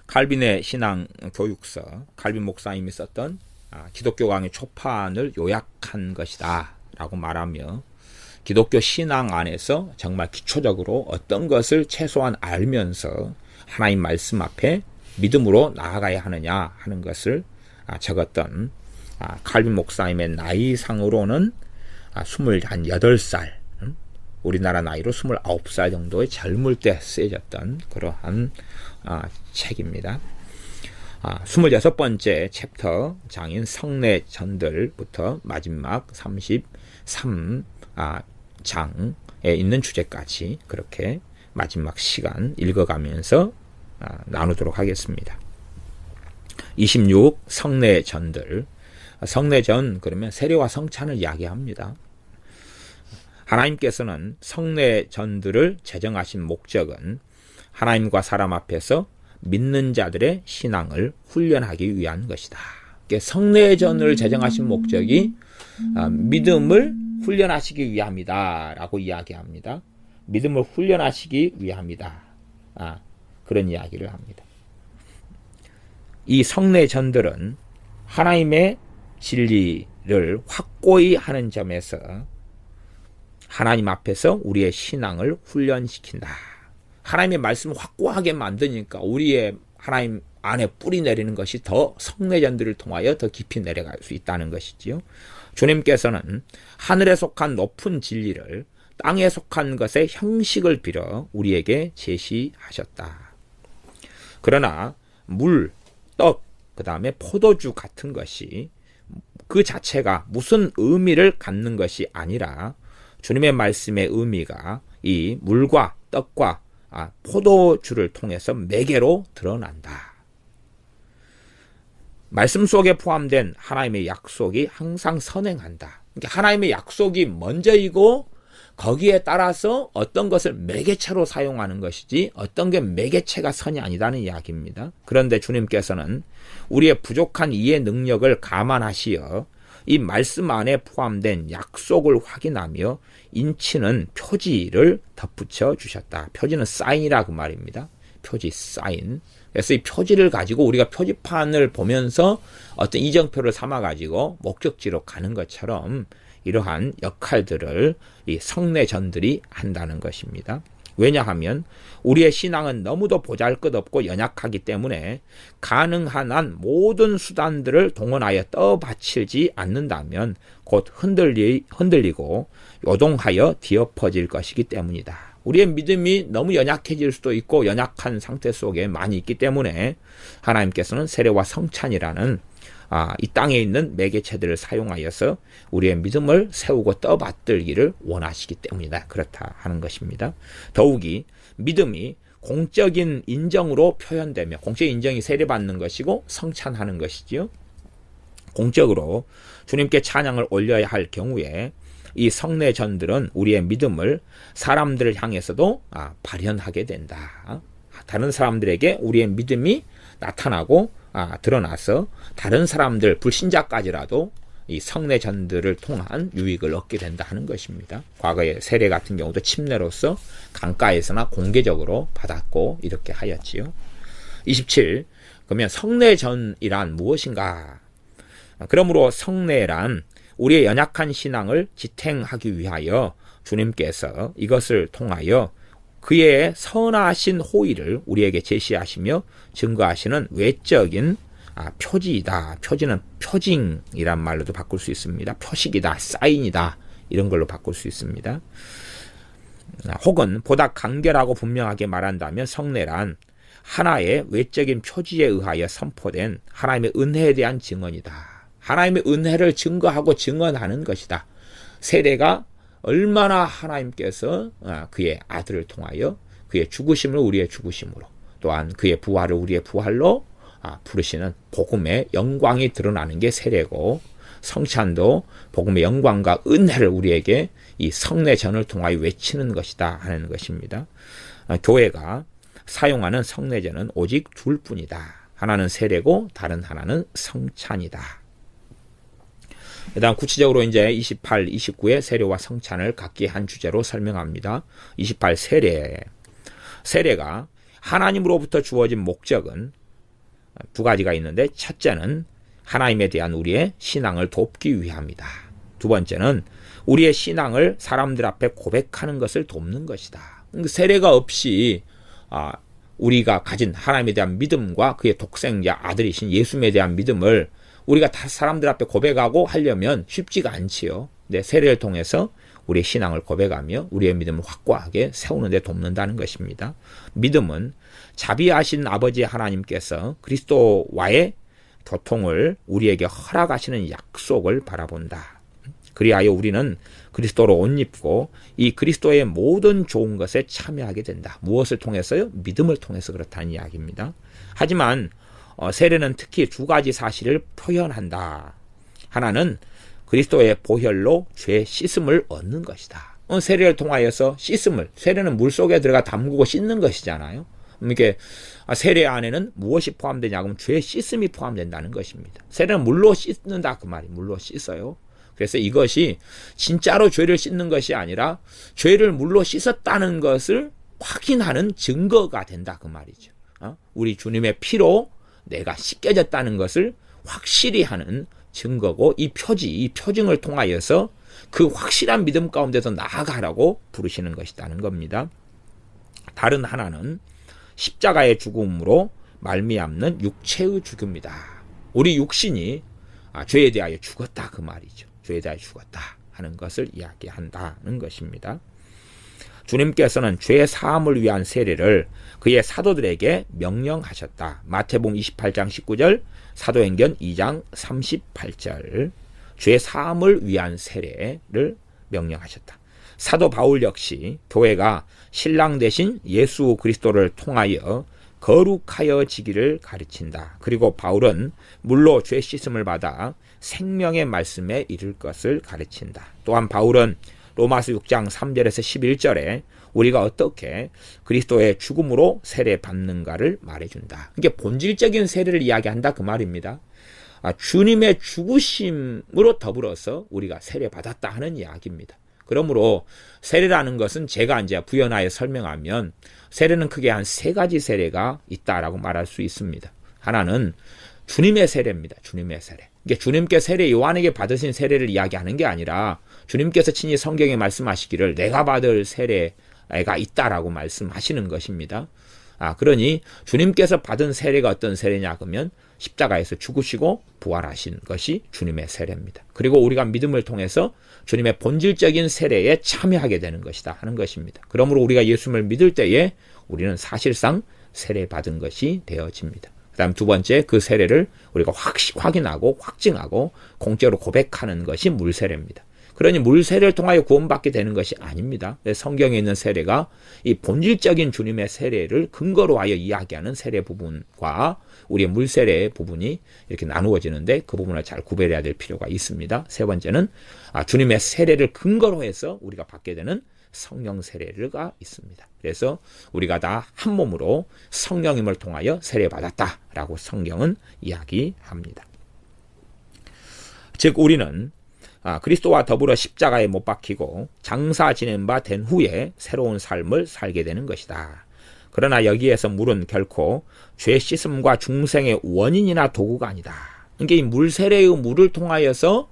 칼빈의 신앙 교육서, 칼빈 목사님이 썼던 기독교 강의 초판을 요약한 것이다 라고 말하며, 기독교 신앙 안에서 정말 기초적으로 어떤 것을 최소한 알면서 하나님 말씀 앞에 믿음으로 나아가야 하느냐 하는 것을 적었던 칼빈 목사님의 나이상으로는 28살, 우리나라 나이로 29살 정도의 젊을 때 쓰여졌던 그러한 책입니다. 26번째 챕터 장인 성내전들부터 마지막 33장에 있는 주제까지 그렇게 마지막 시간 읽어가면서 나누도록 하겠습니다. 26. 성내전들. 성내전 그러면 세례와 성찬을 이야기합니다. 하나님께서는 성내전들을 제정하신 목적은 하나님과 사람 앞에서 믿는 자들의 신앙을 훈련하기 위한 것이다. 성내전을 제정하신 목적이 믿음을 훈련하시기 위함이다 라고 이야기합니다. 믿음을 훈련하시기 위함이다. 그런 이야기를 합니다. 이 성내전들은 하나님의 진리를 확고히 하는 점에서 하나님 앞에서 우리의 신앙을 훈련시킨다. 하나님의 말씀을 확고하게 만드니까 우리의 하나님 안에 뿌리 내리는 것이 더 성내전들을 통하여 더 깊이 내려갈 수 있다는 것이지요. 주님께서는 하늘에 속한 높은 진리를 땅에 속한 것의 형식을 빌어 우리에게 제시하셨다. 그러나 물, 떡, 그 다음에 포도주 같은 것이 그 자체가 무슨 의미를 갖는 것이 아니라 주님의 말씀의 의미가 이 물과 떡과 포도주를 통해서 매개로 드러난다. 말씀 속에 포함된 하나님의 약속이 항상 선행한다. 그러니까 하나님의 약속이 먼저이고 거기에 따라서 어떤 것을 매개체로 사용하는 것이지 어떤 게 매개체가 선이 아니다는 이야기입니다. 그런데 주님께서는 우리의 부족한 이해 능력을 감안하시어 이 말씀 안에 포함된 약속을 확인하며 인치는 표지를 덧붙여 주셨다. 표지는 사인이라고 말입니다. 표지, 사인. 그래서 이 표지를 가지고 우리가 표지판을 보면서 어떤 이정표를 삼아가지고 목적지로 가는 것처럼 이러한 역할들을 이 성내전들이 한다는 것입니다. 왜냐하면 우리의 신앙은 너무도 보잘것없고 연약하기 때문에 가능한 한 모든 수단들을 동원하여 떠받치지 않는다면 곧 흔들리고 요동하여 뒤엎어질 것이기 때문이다. 우리의 믿음이 너무 연약해질 수도 있고 연약한 상태 속에 많이 있기 때문에 하나님께서는 세례와 성찬이라는 이 땅에 있는 매개체들을 사용하여서 우리의 믿음을 세우고 떠받들기를 원하시기 때문이다. 그렇다 하는 것입니다. 더욱이 믿음이 공적인 인정으로 표현되며, 공적인 인정이 세례받는 것이고 성찬하는 것이지요. 공적으로 주님께 찬양을 올려야 할 경우에 이 성내전들은 우리의 믿음을 사람들을 향해서도 발현하게 된다. 다른 사람들에게 우리의 믿음이 나타나고 드러나서 다른 사람들, 불신자까지라도 이 성내전들을 통한 유익을 얻게 된다 하는 것입니다. 과거의 세례 같은 경우도 침례로서 강가에서나 공개적으로 받았고 이렇게 하였지요. 27. 그러면 성내전이란 무엇인가? 그러므로 성내란 우리의 연약한 신앙을 지탱하기 위하여 주님께서 이것을 통하여 그의 선하신 호의를 우리에게 제시하시며 증거하시는 외적인 표지이다. 표지는 표징이란 말로도 바꿀 수 있습니다. 표식이다, 사인이다, 이런 걸로 바꿀 수 있습니다. 혹은 보다 간결하고 분명하게 말한다면 성례란 하나의 외적인 표지에 의하여 선포된 하나님의 은혜에 대한 증언이다. 하나님의 은혜를 증거하고 증언하는 것이다. 세례가 얼마나 하나님께서 그의 아들을 통하여 그의 죽으심을 우리의 죽으심으로, 또한 그의 부활을 우리의 부활로 부르시는 복음의 영광이 드러나는 게 세례고, 성찬도 복음의 영광과 은혜를 우리에게 이 성례전을 통하여 외치는 것이다 하는 것입니다. 교회가 사용하는 성례전은 오직 둘 뿐이다. 하나는 세례고 다른 하나는 성찬이다. 그다음 구체적으로 이제 28, 29의 세례와 성찬을 각기 한 주제로 설명합니다. 28 세례. 세례가 하나님으로부터 주어진 목적은 두 가지가 있는데, 첫째는 하나님에 대한 우리의 신앙을 돕기 위함이다. 두 번째는 우리의 신앙을 사람들 앞에 고백하는 것을 돕는 것이다. 세례가 없이 우리가 가진 하나님에 대한 믿음과 그의 독생자 아들이신 예수님에 대한 믿음을 우리가 다 사람들 앞에 고백하고 하려면 쉽지가 않지요. 근데 세례를 통해서 우리의 신앙을 고백하며 우리의 믿음을 확고하게 세우는 데 돕는다는 것입니다. 믿음은 자비하신 아버지 하나님께서 그리스도와의 교통을 우리에게 허락하시는 약속을 바라본다. 그리하여 우리는 그리스도로 옷 입고 이 그리스도의 모든 좋은 것에 참여하게 된다. 무엇을 통해서요? 믿음을 통해서 그렇다는 이야기입니다. 하지만 세례는 특히 두 가지 사실을 표현한다. 하나는 그리스도의 보혈로 죄 씻음을 얻는 것이다. 세례를 통하여서 씻음을, 세례는 물속에 들어가 담그고 씻는 것이잖아요. 이게 세례 안에는 무엇이 포함되냐 하면 죄 씻음이 포함된다는 것입니다. 세례는 물로 씻는다 그 말이, 물로 씻어요. 그래서 이것이 진짜로 죄를 씻는 것이 아니라 죄를 물로 씻었다는 것을 확인하는 증거가 된다 그 말이죠. 우리 주님의 피로 내가 씻겨졌다는 것을 확실히 하는 증거고, 이 표징을 통하여서 그 확실한 믿음 가운데서 나아가라고 부르시는 것이라는 겁니다. 다른 하나는 십자가의 죽음으로 말미암는 육체의 죽음이다. 우리 육신이 죄에 대하여 죽었다 그 말이죠. 죄에 대하여 죽었다 하는 것을 이야기한다는 것입니다. 주님께서는 죄 사함을 위한 세례를 그의 사도들에게 명령하셨다. 마태복음 28장 19절, 사도행전 2장 38절, 죄 사함을 위한 세례를 명령하셨다. 사도 바울 역시 교회가 신랑 되신 예수 그리스도를 통하여 거룩하여지기를 가르친다. 그리고 바울은 물로 죄 씻음을 받아 생명의 말씀에 이를 것을 가르친다. 또한 바울은 로마서 6장 3절에서 11절에 우리가 어떻게 그리스도의 죽음으로 세례 받는가를 말해준다. 이게 본질적인 세례를 이야기한다 그 말입니다. 주님의 죽으심으로 더불어서 우리가 세례 받았다 하는 이야기입니다. 그러므로 세례라는 것은 제가 이제 부연하여 설명하면 세례는 크게 한 세 가지 세례가 있다라고 말할 수 있습니다. 하나는 주님의 세례입니다. 주님의 세례. 이게 주님께 세례 요한에게 받으신 세례를 이야기하는 게 아니라 주님께서 친히 성경에 말씀하시기를 내가 받을 세례가 있다라고 말씀하시는 것입니다. 그러니 주님께서 받은 세례가 어떤 세례냐 그러면 십자가에서 죽으시고 부활하신 것이 주님의 세례입니다. 그리고 우리가 믿음을 통해서 주님의 본질적인 세례에 참여하게 되는 것이다 하는 것입니다. 그러므로 우리가 예수님을 믿을 때에 우리는 사실상 세례받은 것이 되어집니다. 그 다음 두 번째, 그 세례를 우리가 확인하고 확증하고 공적으로 고백하는 것이 물세례입니다. 그러니 물세례를 통하여 구원받게 되는 것이 아닙니다. 성경에 있는 세례가 이 본질적인 주님의 세례를 근거로 하여 이야기하는 세례 부분과 우리의 물세례의 부분이 이렇게 나누어지는데 그 부분을 잘 구별해야 될 필요가 있습니다. 세 번째는 주님의 세례를 근거로 해서 우리가 받게 되는 성령 세례가 있습니다. 그래서 우리가 다 한 몸으로 성령님을 통하여 세례받았다라고 성경은 이야기합니다. 즉 우리는 그리스도와 더불어 십자가에 못 박히고 장사 지낸 바 된 후에 새로운 삶을 살게 되는 것이다. 그러나 여기에서 물은 결코 죄 씻음과 중생의 원인이나 도구가 아니다. 이게 이 물세례의 물을 통하여서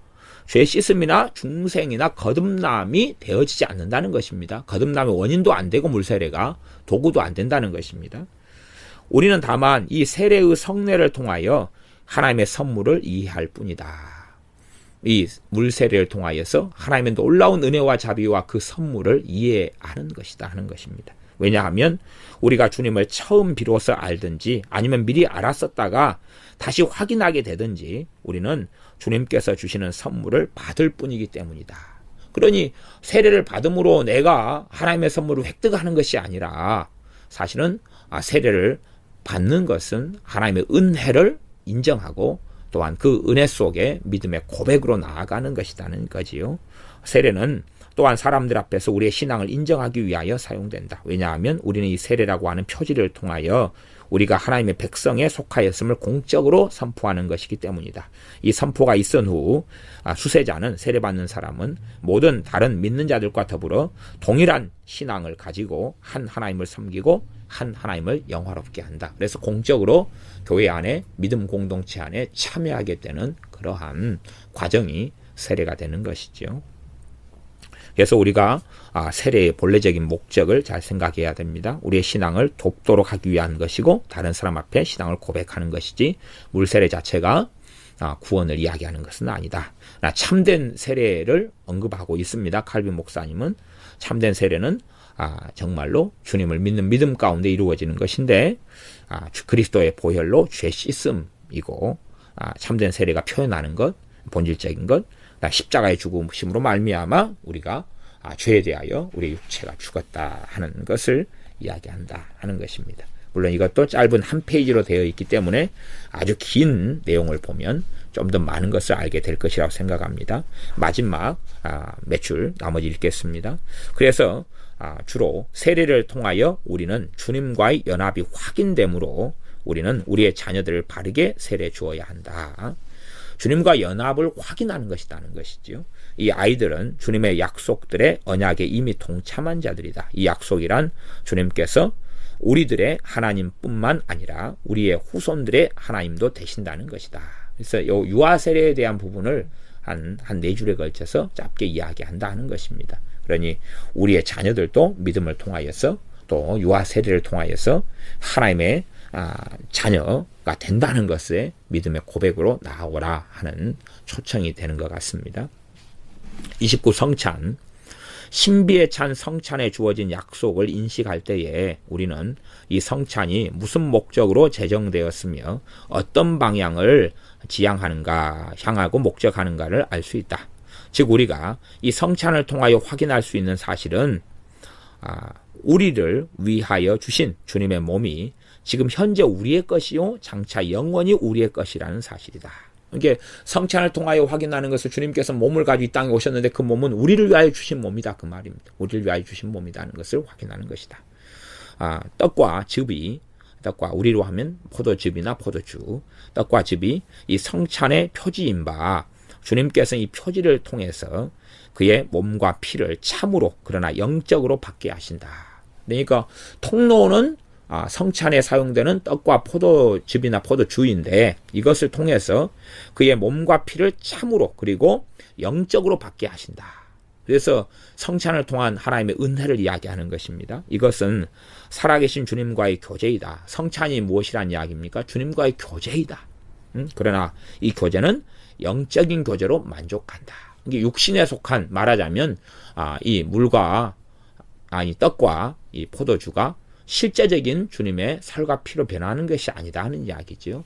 죄 씻음이나 중생이나 거듭남이 되어지지 않는다는 것입니다. 거듭남의 원인도 안 되고 물세례가 도구도 안 된다는 것입니다. 우리는 다만 이 세례의 성례를 통하여 하나님의 선물을 이해할 뿐이다. 이 물세례를 통하여서 하나님의 놀라운 은혜와 자비와 그 선물을 이해하는 것이다 하는 것입니다. 왜냐하면 우리가 주님을 처음 비로소 알든지 아니면 미리 알았었다가 다시 확인하게 되든지 우리는 주님께서 주시는 선물을 받을 뿐이기 때문이다. 그러니 세례를 받음으로 내가 하나님의 선물을 획득하는 것이 아니라 사실은 세례를 받는 것은 하나님의 은혜를 인정하고 또한 그 은혜 속에 믿음의 고백으로 나아가는 것이라는 거지요. 세례는 또한 사람들 앞에서 우리의 신앙을 인정하기 위하여 사용된다. 왜냐하면 우리는 이 세례라고 하는 표지를 통하여 우리가 하나님의 백성에 속하였음을 공적으로 선포하는 것이기 때문이다. 이 선포가 있은 후 수세자는, 세례받는 사람은 모든 다른 믿는 자들과 더불어 동일한 신앙을 가지고 한 하나님을 섬기고 한 하나님을 영화롭게 한다. 그래서 공적으로 교회 안에, 믿음 공동체 안에 참여하게 되는 그러한 과정이 세례가 되는 것이죠. 그래서 우리가 세례의 본래적인 목적을 잘 생각해야 됩니다. 우리의 신앙을 돕도록 하기 위한 것이고 다른 사람 앞에 신앙을 고백하는 것이지 물세례 자체가 구원을 이야기하는 것은 아니다. 참된 세례를 언급하고 있습니다. 칼빈 목사님은 참된 세례는 정말로 주님을 믿는 믿음 가운데 이루어지는 것인데 그리스도의 보혈로 죄 씻음이고 참된 세례가 표현하는 것, 본질적인 것, 십자가의 죽으심으로 말미암아 우리가 죄에 대하여 우리의 육체가 죽었다 하는 것을 이야기한다 하는 것입니다. 물론 이것도 짧은 한 페이지로 되어 있기 때문에 아주 긴 내용을 보면 좀 더 많은 것을 알게 될 것이라고 생각합니다. 마지막 몇 줄 나머지 읽겠습니다. 그래서 주로 세례를 통하여 우리는 주님과의 연합이 확인되므로 우리는 우리의 자녀들을 바르게 세례 주어야 한다. 주님과 연합을 확인하는 것이라는 것이지요. 이 아이들은 주님의 약속들의 언약에 이미 동참한 자들이다. 이 약속이란 주님께서 우리들의 하나님뿐만 아니라 우리의 후손들의 하나님도 되신다는 것이다. 그래서 이 유아 세례에 대한 부분을 한 4줄에 걸쳐서 짧게 이야기한다 하는 것입니다. 그러니 우리의 자녀들도 믿음을 통하여서 또 유아 세례를 통하여서 하나님의 자녀가 된다는 것에 믿음의 고백으로 나아오라 하는 초청이 되는 것 같습니다. 29 성찬. 신비에 찬 성찬에 주어진 약속을 인식할 때에 우리는 이 성찬이 무슨 목적으로 제정되었으며 어떤 방향을 지향하는가, 향하고 목적하는가를 알 수 있다. 즉 우리가 이 성찬을 통하여 확인할 수 있는 사실은 우리를 위하여 주신 주님의 몸이 지금 현재 우리의 것이요 장차 영원히 우리의 것이라는 사실이다. 이게 성찬을 통하여 확인하는 것을 주님께서 몸을 가지고 이 땅에 오셨는데 그 몸은 우리를 위하여 주신 몸이다 그 말입니다. 우리를 위하여 주신 몸이라는 것을 확인하는 것이다. 떡과 즙이, 떡과 우리로 하면 포도즙이나 포도주, 떡과 즙이 이 성찬의 표지인 바 주님께서 이 표지를 통해서 그의 몸과 피를 참으로 그러나 영적으로 받게 하신다. 그러니까 통로는 성찬에 사용되는 떡과 포도즙이나 포도주인데 이것을 통해서 그의 몸과 피를 참으로 그리고 영적으로 받게 하신다. 그래서 성찬을 통한 하나님의 은혜를 이야기하는 것입니다. 이것은 살아계신 주님과의 교제이다. 성찬이 무엇이란 이야기입니까? 주님과의 교제이다. 그러나 이 교제는 영적인 교제로 만족한다. 이게 육신에 속한, 말하자면 이 물과 떡과 이 포도주가 실제적인 주님의 살과 피로 변화하는 것이 아니다 하는 이야기지요.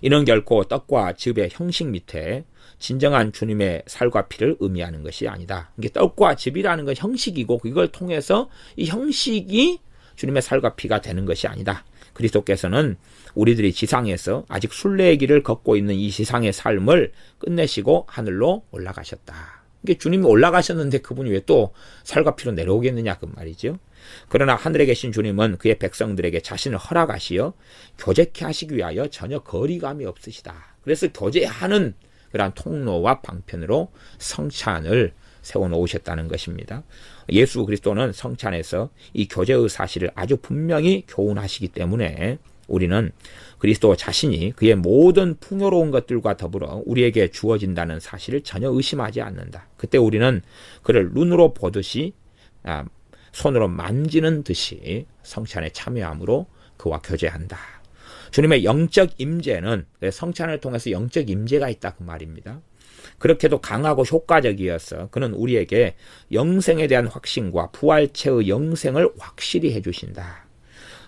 이는 결코 떡과 즙의 형식 밑에 진정한 주님의 살과 피를 의미하는 것이 아니다. 이게 떡과 즙이라는 건 형식이고 이걸 통해서 이 형식이 주님의 살과 피가 되는 것이 아니다. 그리스도께서는 우리들이 지상에서 아직 순례의 길을 걷고 있는 이 지상의 삶을 끝내시고 하늘로 올라가셨다. 이게 주님이 올라가셨는데 그분이 왜 또 살과 피로 내려오겠느냐 그 말이죠. 그러나 하늘에 계신 주님은 그의 백성들에게 자신을 허락하시어 교제케 하시기 위하여 전혀 거리감이 없으시다. 그래서 교제하는 그러한 통로와 방편으로 성찬을 세워놓으셨다는 것입니다. 예수 그리스도는 성찬에서 이 교제의 사실을 아주 분명히 교훈하시기 때문에 우리는 그리스도 자신이 그의 모든 풍요로운 것들과 더불어 우리에게 주어진다는 사실을 전혀 의심하지 않는다. 그때 우리는 그를 눈으로 보듯이 손으로 만지는 듯이 성찬에 참여함으로 그와 교제한다. 주님의 영적 임재는 성찬을 통해서 영적 임재가 있다 그 말입니다. 그렇게도 강하고 효과적이어서 그는 우리에게 영생에 대한 확신과 부활체의 영생을 확실히 해주신다.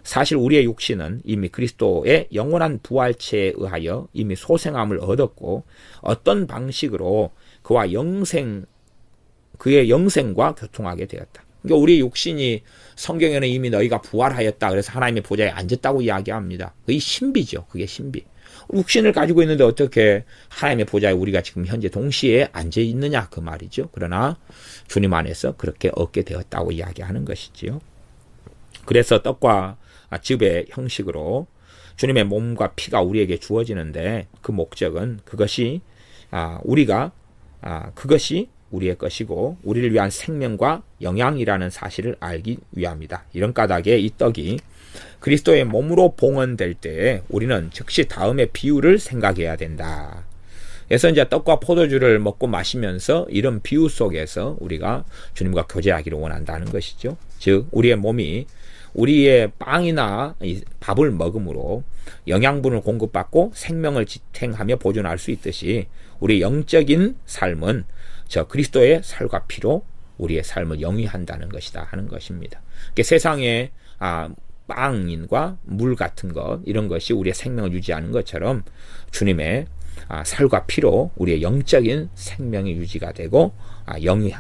사실 우리의 육신은 이미 그리스도의 영원한 부활체에 의하여 이미 소생함을 얻었고 어떤 방식으로 그의 영생과 교통하게 되었다. 그러니까 우리의 육신이 성경에는 이미 너희가 부활하였다. 그래서 하나님의 보좌에 앉았다고 이야기합니다. 그게 신비죠. 그게 신비. 육신을 가지고 있는데 어떻게 하나님의 보좌에 우리가 지금 현재 동시에 앉아 있느냐 그 말이죠. 그러나 주님 안에서 그렇게 얻게 되었다고 이야기하는 것이지요. 그래서 떡과 즙의 형식으로 주님의 몸과 피가 우리에게 주어지는데 그 목적은 그것이 그것이 우리의 것이고 우리를 위한 생명과 영양이라는 사실을 알기 위함이다. 이런 까닭에 이 떡이 그리스도의 몸으로 봉헌될 때에 우리는 즉시 다음의 비유를 생각해야 된다. 그래서 이제 떡과 포도주를 먹고 마시면서 이런 비유 속에서 우리가 주님과 교제하기를 원한다는 것이죠. 즉 우리의 몸이 우리의 빵이나 밥을 먹음으로 영양분을 공급받고 생명을 지탱하며 보존할 수 있듯이 우리 영적인 삶은 저 그리스도의 살과 피로 우리의 삶을 영위한다는 것이다 하는 것입니다. 세상에 빵인과 물 같은 것 이런 것이 우리의 생명을 유지하는 것처럼 주님의 살과 피로 우리의 영적인 생명이 유지가 되고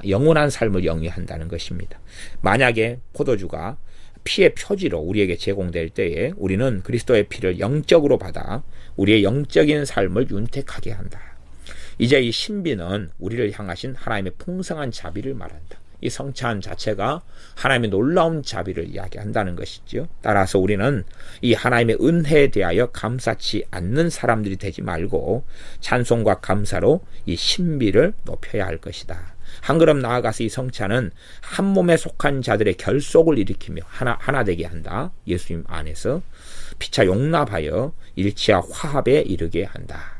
영원한 삶을 영위한다는 것입니다. 만약에 포도주가 피의 표지로 우리에게 제공될 때에 우리는 그리스도의 피를 영적으로 받아 우리의 영적인 삶을 윤택하게 한다. 이제 이 신비는 우리를 향하신 하나님의 풍성한 자비를 말한다. 이 성찬 자체가 하나님의 놀라운 자비를 이야기한다는 것이죠. 따라서 우리는 이 하나님의 은혜에 대하여 감사치 않는 사람들이 되지 말고 찬송과 감사로 이 신비를 높여야 할 것이다. 한 걸음 나아가서 이 성찬은 한 몸에 속한 자들의 결속을 일으키며 하나 되게 한다. 예수님 안에서 피차 용납하여 일치와 화합에 이르게 한다.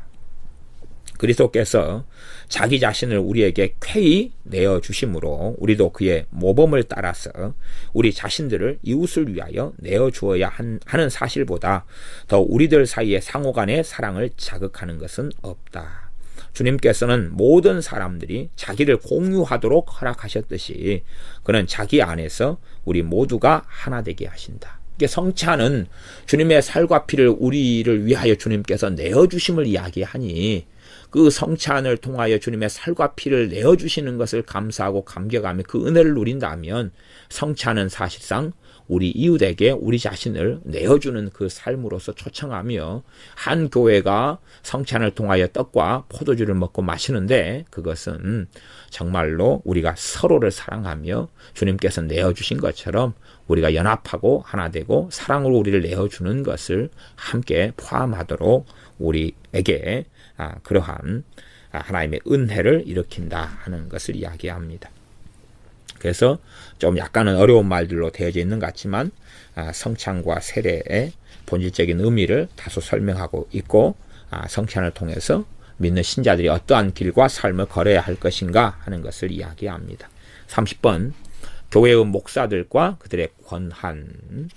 그리스도께서 자기 자신을 우리에게 쾌히 내어주심으로 우리도 그의 모범을 따라서 우리 자신들을 이웃을 위하여 내어주어야 하는 사실보다 더 우리들 사이의 상호간의 사랑을 자극하는 것은 없다. 주님께서는 모든 사람들이 자기를 공유하도록 허락하셨듯이 그는 자기 안에서 우리 모두가 하나 되게 하신다. 성찬은 주님의 살과 피를 우리를 위하여 주님께서 내어주심을 이야기하니 그 성찬을 통하여 주님의 살과 피를 내어주시는 것을 감사하고 감격하며 그 은혜를 누린다면 성찬은 사실상 우리 이웃에게 우리 자신을 내어주는 그 삶으로서 초청하며 한 교회가 성찬을 통하여 떡과 포도주를 먹고 마시는데 그것은 정말로 우리가 서로를 사랑하며 주님께서 내어주신 것처럼 우리가 연합하고 하나 되고 사랑으로 우리를 내어주는 것을 함께 포함하도록 우리에게 그러한 하나님의 은혜를 일으킨다 하는 것을 이야기합니다. 그래서 좀 약간은 어려운 말들로 되어져 있는 것 같지만 성찬과 세례의 본질적인 의미를 다소 설명하고 있고 성찬을 통해서 믿는 신자들이 어떠한 길과 삶을 걸어야 할 것인가 하는 것을 이야기합니다. 30번 교회의 목사들과 그들의 권한.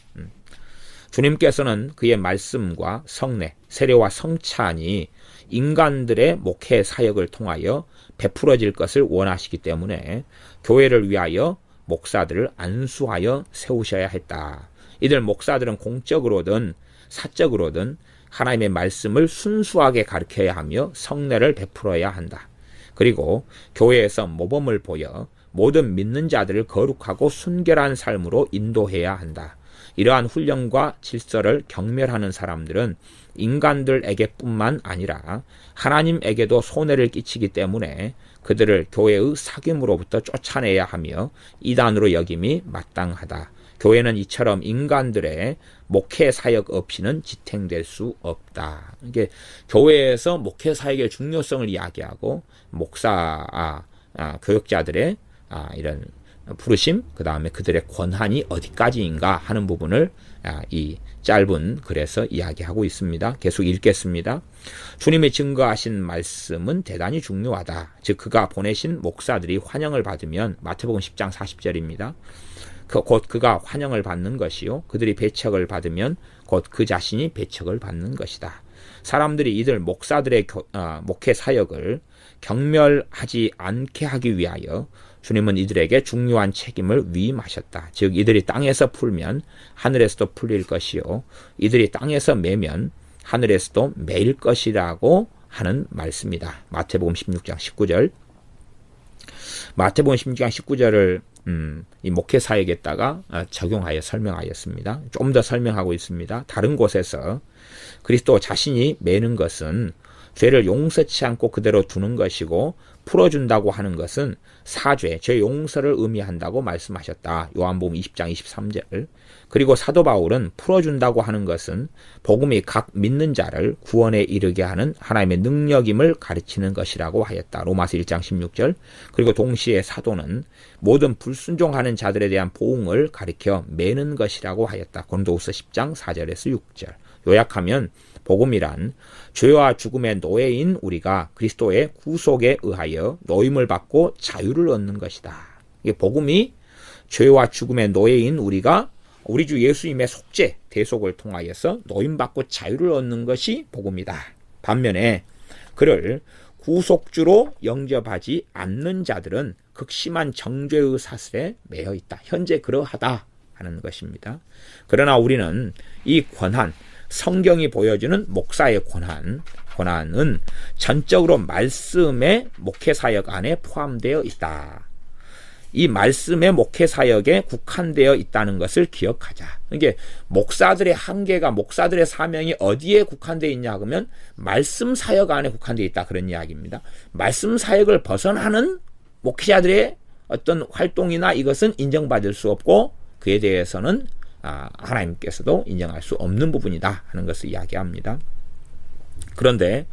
주님께서는 그의 말씀과 성례, 세례와 성찬이 인간들의 목회 사역을 통하여 베풀어질 것을 원하시기 때문에 교회를 위하여 목사들을 안수하여 세우셔야 했다. 이들 목사들은 공적으로든 사적으로든 하나님의 말씀을 순수하게 가르쳐야 하며 성례를 베풀어야 한다. 그리고 교회에서 모범을 보여 모든 믿는 자들을 거룩하고 순결한 삶으로 인도해야 한다. 이러한 훈련과 질서를 경멸하는 사람들은 인간들에게 뿐만 아니라 하나님에게도 손해를 끼치기 때문에 그들을 교회의 사귐으로부터 쫓아내야 하며 이단으로 여김이 마땅하다. 교회는 이처럼 인간들의 목회 사역 없이는 지탱될 수 없다. 이게 교회에서 목회 사역의 중요성을 이야기하고 목사, 교역자들의 이런 부르심, 그 다음에 그들의 권한이 어디까지인가 하는 부분을 이 짧은 글에서 이야기하고 있습니다. 계속 읽겠습니다. 주님이 증거하신 말씀은 대단히 중요하다. 즉 그가 보내신 목사들이 환영을 받으면 마태복음 10장 40절입니다. 곧 그가 환영을 받는 것이요 그들이 배척을 받으면 곧 그 자신이 배척을 받는 것이다. 사람들이 이들 목사들의 목회 사역을 경멸하지 않게 하기 위하여 주님은 이들에게 중요한 책임을 위임하셨다. 즉 이들이 땅에서 풀면 하늘에서도 풀릴 것이요 이들이 땅에서 매면 하늘에서도 매일 것이라고 하는 말씀이다. 마태복음 16장 19절. 마태복음 16장 19절을 이 목회 사역에다가 적용하여 설명하였습니다. 좀 더 설명하고 있습니다. 다른 곳에서 그리스도 자신이 매는 것은 죄를 용서치 않고 그대로 두는 것이고 풀어준다고 하는 것은 사죄, 죄 용서를 의미한다고 말씀하셨다. 요한복음 20장 23절. 그리고 사도 바울은 풀어준다고 하는 것은 복음이 각 믿는 자를 구원에 이르게 하는 하나님의 능력임을 가르치는 것이라고 하였다. 로마서 1장 16절. 그리고 동시에 사도는 모든 불순종하는 자들에 대한 보응을 가리켜 매는 것이라고 하였다. 고린도후서 10장 4절에서 6절. 요약하면 복음이란 죄와 죽음의 노예인 우리가 그리스도의 구속에 의하여 노임을 받고 자유를 얻는 것이다. 이게 복음이 죄와 죽음의 노예인 우리가 우리 주 예수님의 속죄, 대속을 통하여서 노임받고 자유를 얻는 것이 복음이다. 반면에 그를 구속주로 영접하지 않는 자들은 극심한 정죄의 사슬에 매여 있다. 현재 그러하다 하는 것입니다. 그러나 우리는 이 권한, 성경이 보여주는 목사의 권한은 전적으로 말씀의 목회사역 안에 포함되어 있다. 이 말씀의 목회사역에 국한되어 있다는 것을 기억하자. 이게 목사들의 한계가, 목사들의 사명이 어디에 국한되어 있냐 그러면 말씀 사역 안에 국한되어 있다, 그런 이야기입니다. 말씀 사역을 벗어나는 목회자들의 어떤 활동이나 이것은 인정받을 수 없고 그에 대해서는 하나님께서도 인정할 수 없는 부분이다 하는 것을 이야기합니다. 그런데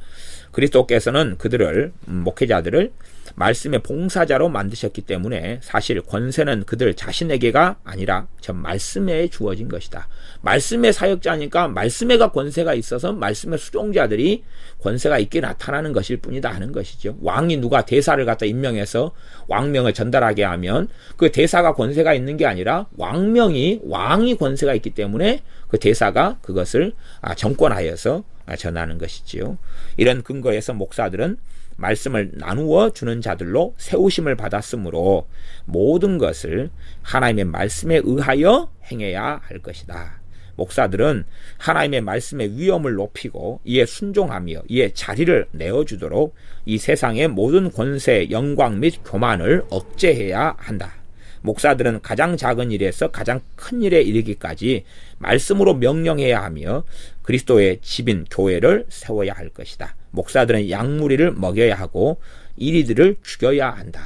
그리스도께서는 그들을, 목회자들을 말씀의 봉사자로 만드셨기 때문에 사실 권세는 그들 자신에게가 아니라 전 말씀에 주어진 것이다. 말씀의 사역자니까 말씀에가 권세가 있어서 말씀의 수종자들이 권세가 있게 나타나는 것일 뿐이다 하는 것이죠. 왕이 누가 대사를 갖다 임명해서 왕명을 전달하게 하면 그 대사가 권세가 있는 게 아니라 왕이 권세가 있기 때문에 그 대사가 그것을 정권하여서 전하는 것이지요. 이런 근거에서 목사들은 말씀을 나누어 주는 자들로 세우심을 받았으므로 모든 것을 하나님의 말씀에 의하여 행해야 할 것이다. 목사들은 하나님의 말씀의 위엄을 높이고 이에 순종하며 이에 자리를 내어주도록 이 세상의 모든 권세, 영광 및 교만을 억제해야 한다. 목사들은 가장 작은 일에서 가장 큰 일에 이르기까지 말씀으로 명령해야 하며 그리스도의 집인 교회를 세워야 할 것이다. 목사들은 양무리를 먹여야 하고 이리들을 죽여야 한다.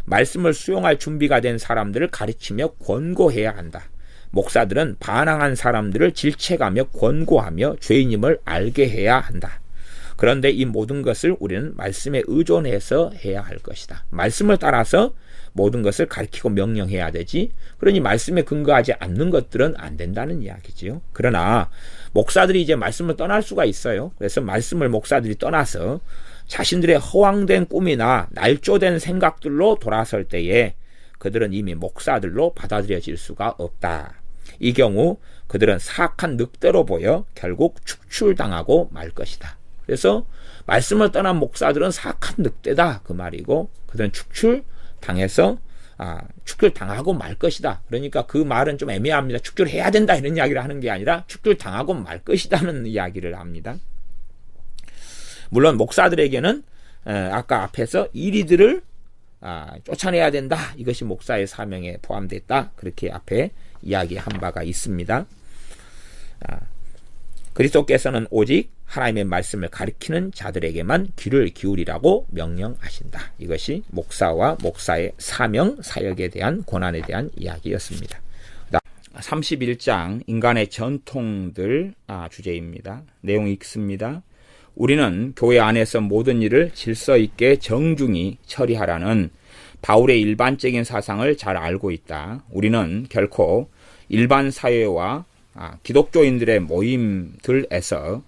말씀을 수용할 준비가 된 사람들을 가르치며 권고해야 한다. 목사들은 반항한 사람들을 질책하며 권고하며 죄인임을 알게 해야 한다. 그런데 이 모든 것을 우리는 말씀에 의존해서 해야 할 것이다. 말씀을 따라서 모든 것을 가르치고 명령해야 되지, 그러니 말씀에 근거하지 않는 것들은 안 된다는 이야기지요. 그러나 목사들이 이제 말씀을 떠날 수가 있어요. 그래서 말씀을 목사들이 떠나서 자신들의 허황된 꿈이나 날조된 생각들로 돌아설 때에 그들은 이미 목사들로 받아들여질 수가 없다. 이 경우 그들은 사악한 늑대로 보여 결국 축출당하고 말 것이다. 그래서 말씀을 떠난 목사들은 사악한 늑대다 그 말이고, 그들은 축출당해서 축출당하고 말 것이다. 그러니까 그 말은 좀 애매합니다. 축출해야 된다 이런 이야기를 하는 게 아니라 축출당하고 말 것이다는 이야기를 합니다. 물론 목사들에게는 아까 앞에서 이리들을 쫓아내야 된다. 이것이 목사의 사명에 포함됐다. 그렇게 앞에 이야기한 바가 있습니다. 그리스도께서는 오직 하나님의 말씀을 가리키는 자들에게만 귀를 기울이라고 명령하신다. 이것이 목사와 목사의 사명, 사역에 대한 권한에 대한 이야기였습니다. 31장 인간의 전통들 주제입니다. 내용 읽습니다. 우리는 교회 안에서 모든 일을 질서 있게 정중히 처리하라는 바울의 일반적인 사상을 잘 알고 있다. 우리는 결코 일반 사회와 기독교인들의 모임들에서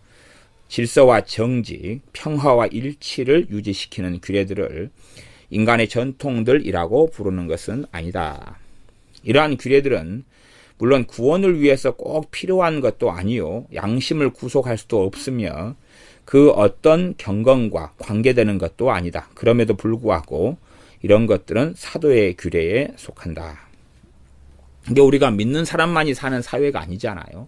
질서와 정직, 평화와 일치를 유지시키는 규례들을 인간의 전통들이라고 부르는 것은 아니다. 이러한 규례들은 물론 구원을 위해서 꼭 필요한 것도 아니요, 양심을 구속할 수도 없으며 그 어떤 경건과 관계되는 것도 아니다. 그럼에도 불구하고 이런 것들은 사도의 규례에 속한다. 이게 우리가 믿는 사람만이 사는 사회가 아니잖아요.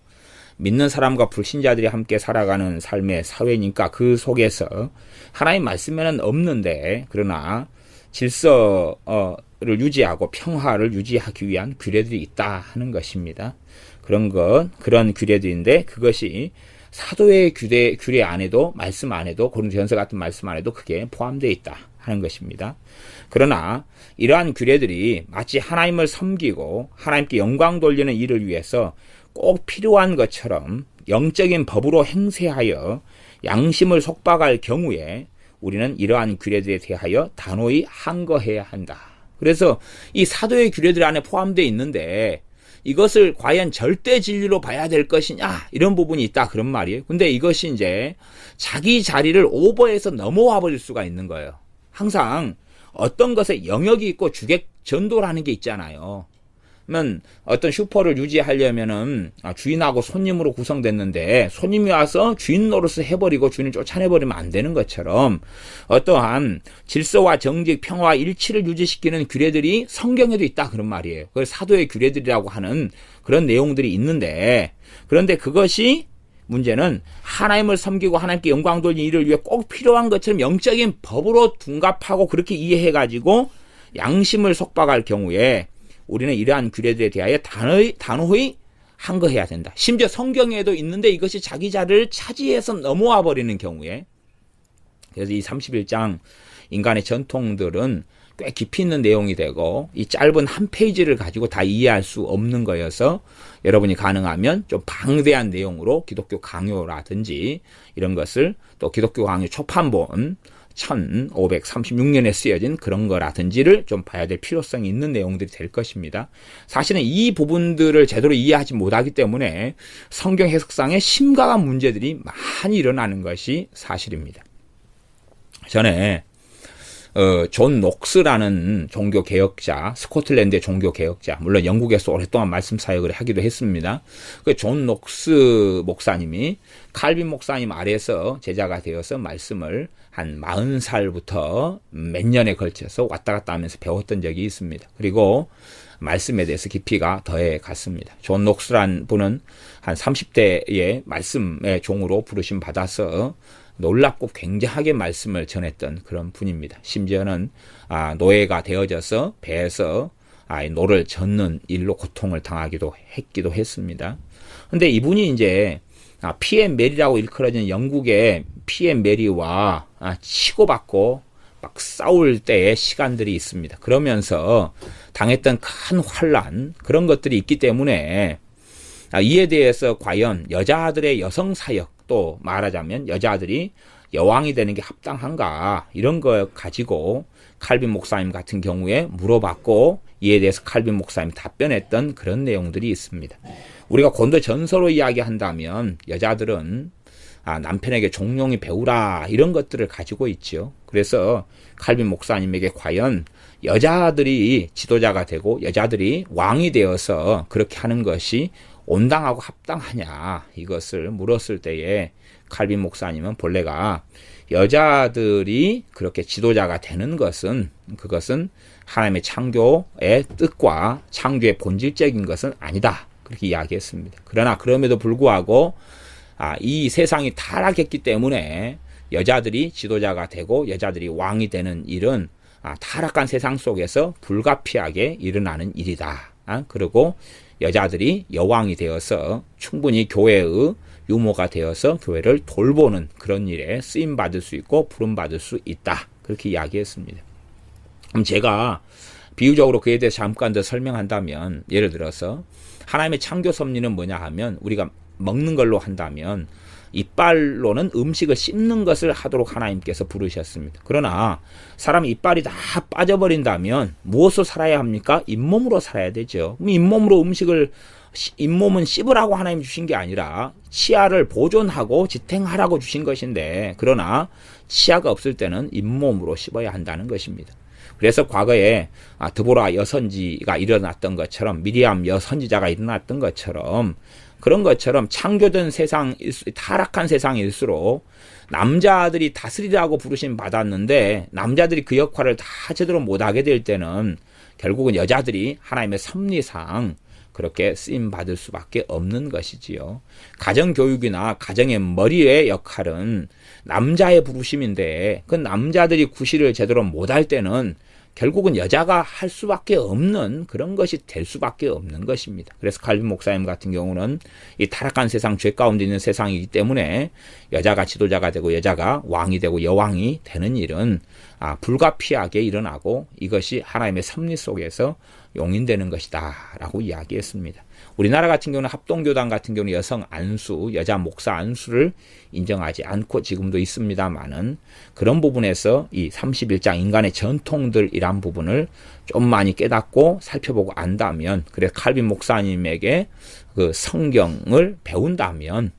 믿는 사람과 불신자들이 함께 살아가는 삶의 사회니까 그 속에서 하나님 말씀에는 없는데, 그러나 질서를 유지하고 평화를 유지하기 위한 규례들이 있다 하는 것입니다. 그런 규례들인데 그것이 사도의 규례 안에도, 말씀 안에도, 고린도전서 같은 말씀 안에도 그게 포함되어 있다 하는 것입니다. 그러나 이러한 규례들이 마치 하나님을 섬기고 하나님께 영광 돌리는 일을 위해서 꼭 필요한 것처럼 영적인 법으로 행세하여 양심을 속박할 경우에 우리는 이러한 규례들에 대하여 단호히 항거해야 한다. 그래서 이 사도의 규례들 안에 포함되어 있는데 이것을 과연 절대 진리로 봐야 될 것이냐 이런 부분이 있다 그런 말이에요. 근데 이것이 이제 자기 자리를 오버해서 넘어와 버릴 수가 있는 거예요. 항상 어떤 것에 영역이 있고 주객 전도라는 게 있잖아요. 그러면 어떤 슈퍼를 유지하려면은 주인하고 손님으로 구성됐는데 손님이 와서 주인 노릇을 해버리고 주인을 쫓아내버리면 안 되는 것처럼 어떠한 질서와 정직, 평화와 일치를 유지시키는 규례들이 성경에도 있다 그런 말이에요. 그걸 사도의 규례들이라고 하는 그런 내용들이 있는데 그런데 그것이 문제는 하나님을 섬기고 하나님께 영광 돌리는 일을 위해 꼭 필요한 것처럼 영적인 법으로 둔갑하고 그렇게 이해해가지고 양심을 속박할 경우에 우리는 이러한 규례들에 대하여 단호히 항거해야 된다. 심지어 성경에도 있는데 이것이 자기 자리를 차지해서 넘어와 버리는 경우에 그래서 이 31장 인간의 전통들은 꽤 깊이 있는 내용이 되고 이 짧은 한 페이지를 가지고 다 이해할 수 없는 거여서 여러분이 가능하면 좀 방대한 내용으로 기독교 강요라든지 이런 것을 또 기독교 강요 초판본 1536년에 쓰여진 그런 거라든지를 좀 봐야 될 필요성이 있는 내용들이 될 것입니다. 사실은 이 부분들을 제대로 이해하지 못하기 때문에 성경 해석상의 심각한 문제들이 많이 일어나는 것이 사실입니다. 전에 존 녹스라는 종교개혁자, 스코틀랜드의 종교개혁자, 물론 영국에서 오랫동안 말씀 사역을 하기도 했습니다. 그 존 녹스 목사님이 칼빈 목사님 아래서 제자가 되어서 말씀을 한 40살부터 몇 년에 걸쳐서 왔다 갔다 하면서 배웠던 적이 있습니다. 그리고 말씀에 대해서 깊이가 더해 갔습니다. 존 녹스란 분은 한 30대에 말씀의 종으로 부르심 받아서 놀랍고 굉장하게 말씀을 전했던 그런 분입니다. 심지어는 노예가 되어져서 배에서 노를 젓는 일로 고통을 당하기도 했습니다. 근데 이분이 이제 P.M. 메리라고 일컬어진 영국의 P.M. 메리와 치고받고 막 싸울 때의 시간들이 있습니다. 그러면서 당했던 큰 환란 그런 것들이 있기 때문에 이에 대해서 과연 여자들의 여성 사역 또 말하자면 여자들이 여왕이 되는 게 합당한가 이런 거 가지고 칼빈 목사님 같은 경우에 물어봤고 이에 대해서 칼빈 목사님이 답변했던 그런 내용들이 있습니다. 우리가 고린도 전서로 이야기한다면 여자들은 남편에게 종용이 배우라 이런 것들을 가지고 있죠. 그래서 칼빈 목사님에게 과연 여자들이 지도자가 되고 여자들이 왕이 되어서 그렇게 하는 것이 온당하고 합당하냐 이것을 물었을 때에 칼빈 목사님은 본래가 여자들이 그렇게 지도자가 되는 것은 그것은 하나님의 창조의 뜻과 창조의 본질적인 것은 아니다 그렇게 이야기했습니다. 그러나 그럼에도 불구하고 이 세상이 타락했기 때문에 여자들이 지도자가 되고 여자들이 왕이 되는 일은 타락한 세상 속에서 불가피하게 일어나는 일이다. 그리고 여자들이 여왕이 되어서 충분히 교회의 유모가 되어서 교회를 돌보는 그런 일에 쓰임받을 수 있고 부름받을 수 있다. 그렇게 이야기했습니다. 그럼 제가 비유적으로 그에 대해서 잠깐 더 설명한다면 예를 들어서 하나님의 창조 섭리는 뭐냐 하면 우리가 먹는 걸로 한다면 이빨로는 음식을 씹는 것을 하도록 하나님께서 부르셨습니다. 그러나 사람의 이빨이 다 빠져버린다면 무엇으로 살아야 합니까? 잇몸으로 살아야 되죠. 그럼 잇몸으로 음식을 잇몸은 씹으라고 하나님 주신 게 아니라 치아를 보존하고 지탱하라고 주신 것인데 그러나 치아가 없을 때는 잇몸으로 씹어야 한다는 것입니다. 그래서 과거에 드보라 여선지가 일어났던 것처럼 미리암 여선지자가 일어났던 것처럼 그런 것처럼 창조된 세상, 타락한 세상일수록 남자들이 다스리라고 부르심 받았는데 남자들이 그 역할을 다 제대로 못하게 될 때는 결국은 여자들이 하나님의 섭리상 그렇게 쓰임받을 수밖에 없는 것이지요. 가정교육이나 가정의 머리의 역할은 남자의 부르심인데 그 남자들이 구실을 제대로 못할 때는 결국은 여자가 할 수밖에 없는 그런 것이 될 수밖에 없는 것입니다. 그래서 칼빈 목사님 같은 경우는 이 타락한 세상, 죄 가운데 있는 세상이기 때문에 여자가 지도자가 되고 여자가 왕이 되고 여왕이 되는 일은 불가피하게 일어나고 이것이 하나님의 섭리 속에서 용인되는 것이다 라고 이야기했습니다. 우리나라 같은 경우는 합동교단 같은 경우는 여성 안수, 여자 목사 안수를 인정하지 않고 지금도 있습니다만은 그런 부분에서 이 31장 인간의 전통들이란 부분을 좀 많이 깨닫고 살펴보고 안다면, 그래서 칼빈 목사님에게 그 성경을 배운다면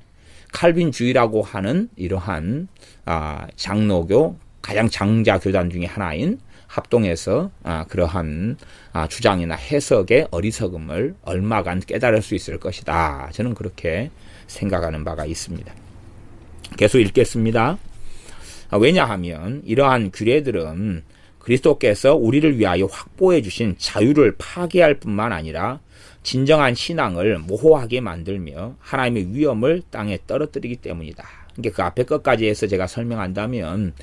칼빈주의라고 하는 이러한 장로교 가장 장자 교단 중에 하나인 합동에서 그러한 주장이나 해석의 어리석음을 얼마간 깨달을 수 있을 것이다. 저는 그렇게 생각하는 바가 있습니다. 계속 읽겠습니다. 왜냐하면 이러한 규례들은 그리스도께서 우리를 위하여 확보해 주신 자유를 파괴할 뿐만 아니라 진정한 신앙을 모호하게 만들며 하나님의 위엄을 땅에 떨어뜨리기 때문이다. 그러니까 그 앞에 것까지 해서 제가 설명한다면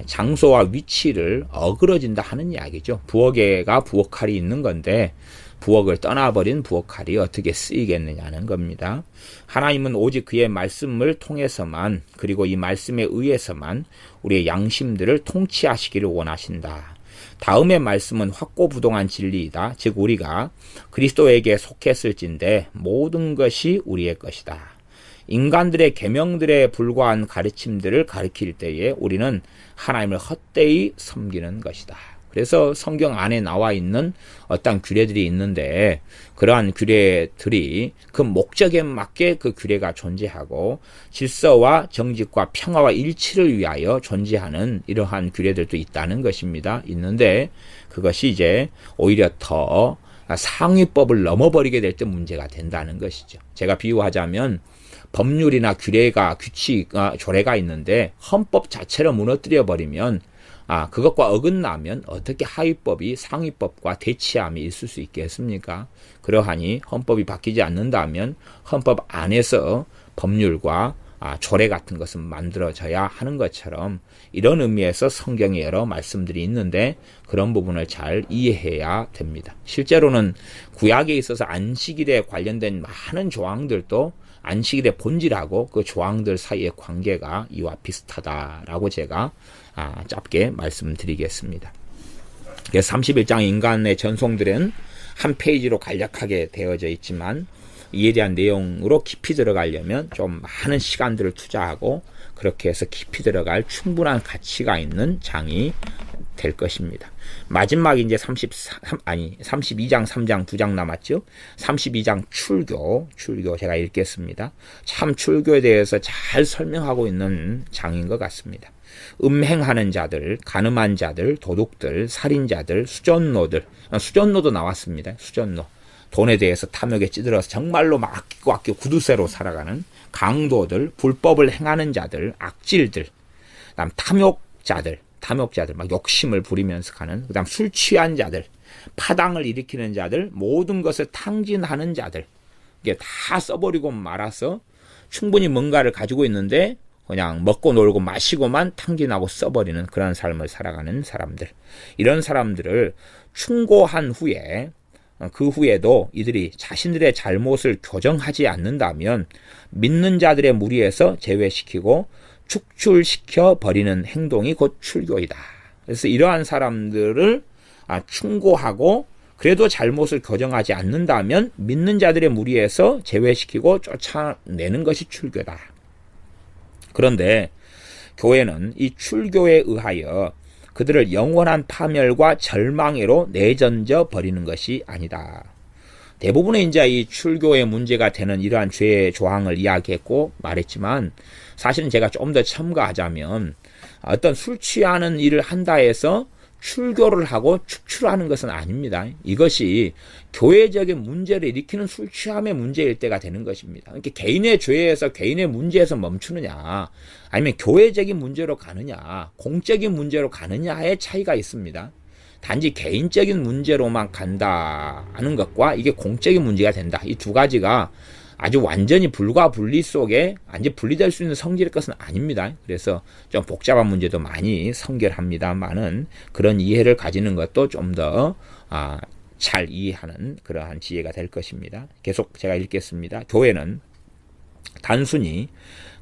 장소와 위치를 어그러진다 하는 이야기죠. 부엌에가 부엌칼이 있는 건데 부엌을 떠나버린 부엌칼이 어떻게 쓰이겠느냐는 겁니다. 하나님은 오직 그의 말씀을 통해서만, 그리고 이 말씀에 의해서만 우리의 양심들을 통치하시기를 원하신다. 다음의 말씀은 확고부동한 진리이다. 즉 우리가 그리스도에게 속했을진데 모든 것이 우리의 것이다. 인간들의 계명들에 불과한 가르침들을 가르칠 때에 우리는 하나님을 헛되이 섬기는 것이다. 그래서 성경 안에 나와 있는 어떤 규례들이 있는데 그러한 규례들이 그 목적에 맞게 그 규례가 존재하고 질서와 정직과 평화와 일치를 위하여 존재하는 이러한 규례들도 있다는 것입니다. 있는데 그것이 이제 오히려 더 상위법을 넘어버리게 될 때 문제가 된다는 것이죠. 제가 비유하자면 법률이나 규례가 규칙, 조례가 있는데 헌법 자체를 무너뜨려 버리면 그것과 어긋나면 어떻게 하위법이 상위법과 대치함이 있을 수 있겠습니까? 그러하니 헌법이 바뀌지 않는다면 헌법 안에서 법률과 조례 같은 것은 만들어져야 하는 것처럼 이런 의미에서 성경에 여러 말씀들이 있는데 그런 부분을 잘 이해해야 됩니다. 실제로는 구약에 있어서 안식일에 관련된 많은 조항들도 안식일의 본질하고 그 조항들 사이의 관계가 이와 비슷하다라고 제가 짧게 말씀드리겠습니다. 31장 인간의 전송들은 한 페이지로 간략하게 되어져 있지만 이에 대한 내용으로 깊이 들어가려면 좀 많은 시간들을 투자하고 그렇게 해서 깊이 들어갈 충분한 가치가 있는 장이 될 것입니다. 마지막에 이제 32장 3장 2장 남았죠. 32장 출교 제가 읽겠습니다. 참 출교에 대해서 잘 설명하고 있는 장인 것 같습니다. 음행하는 자들, 간음한 자들, 도둑들, 살인자들, 수전노도 나왔습니다. 수전노. 돈에 대해서 탐욕에 찌들어서 정말로 막 아끼고 구두쇠로 살아가는 강도들, 불법을 행하는 자들, 악질들, 그다음 탐욕자들 막 욕심을 부리면서 가는, 그다음 술 취한 자들, 파당을 일으키는 자들, 모든 것을 탕진하는 자들, 이게 다 써버리고 말아서 충분히 뭔가를 가지고 있는데 그냥 먹고 놀고 마시고만 탕진하고 써버리는 그런 삶을 살아가는 사람들. 이런 사람들을 충고한 후에 그 후에도 이들이 자신들의 잘못을 교정하지 않는다면 믿는 자들의 무리에서 제외시키고 축출시켜 버리는 행동이 곧 출교이다. 그래서 이러한 사람들을 충고하고 그래도 잘못을 교정하지 않는다면 믿는 자들의 무리에서 제외시키고 쫓아내는 것이 출교다. 그런데 교회는 이 출교에 의하여 그들을 영원한 파멸과 절망으로 내던져 버리는 것이 아니다. 대부분의 이제 이 출교의 문제가 되는 이러한 죄의 조항을 이야기했고 말했지만 사실은 제가 좀 더 첨가하자면 어떤 술 취하는 일을 한다 해서 출교를 하고 축출하는 것은 아닙니다. 이것이 교회적인 문제를 일으키는 술 취함의 문제일 때가 되는 것입니다. 그러니까 개인의 죄에서 개인의 문제에서 멈추느냐 아니면 교회적인 문제로 가느냐 공적인 문제로 가느냐의 차이가 있습니다. 단지 개인적인 문제로만 간다는 것과 이게 공적인 문제가 된다. 이 두 가지가 아주 완전히 불과 분리 속에 완전히 분리될 수 있는 성질의 것은 아닙니다. 그래서 좀 복잡한 문제도 많이 성결합니다만은 그런 이해를 가지는 것도 좀 더 잘 이해하는 그러한 지혜가 될 것입니다. 계속 제가 읽겠습니다. 교회는 단순히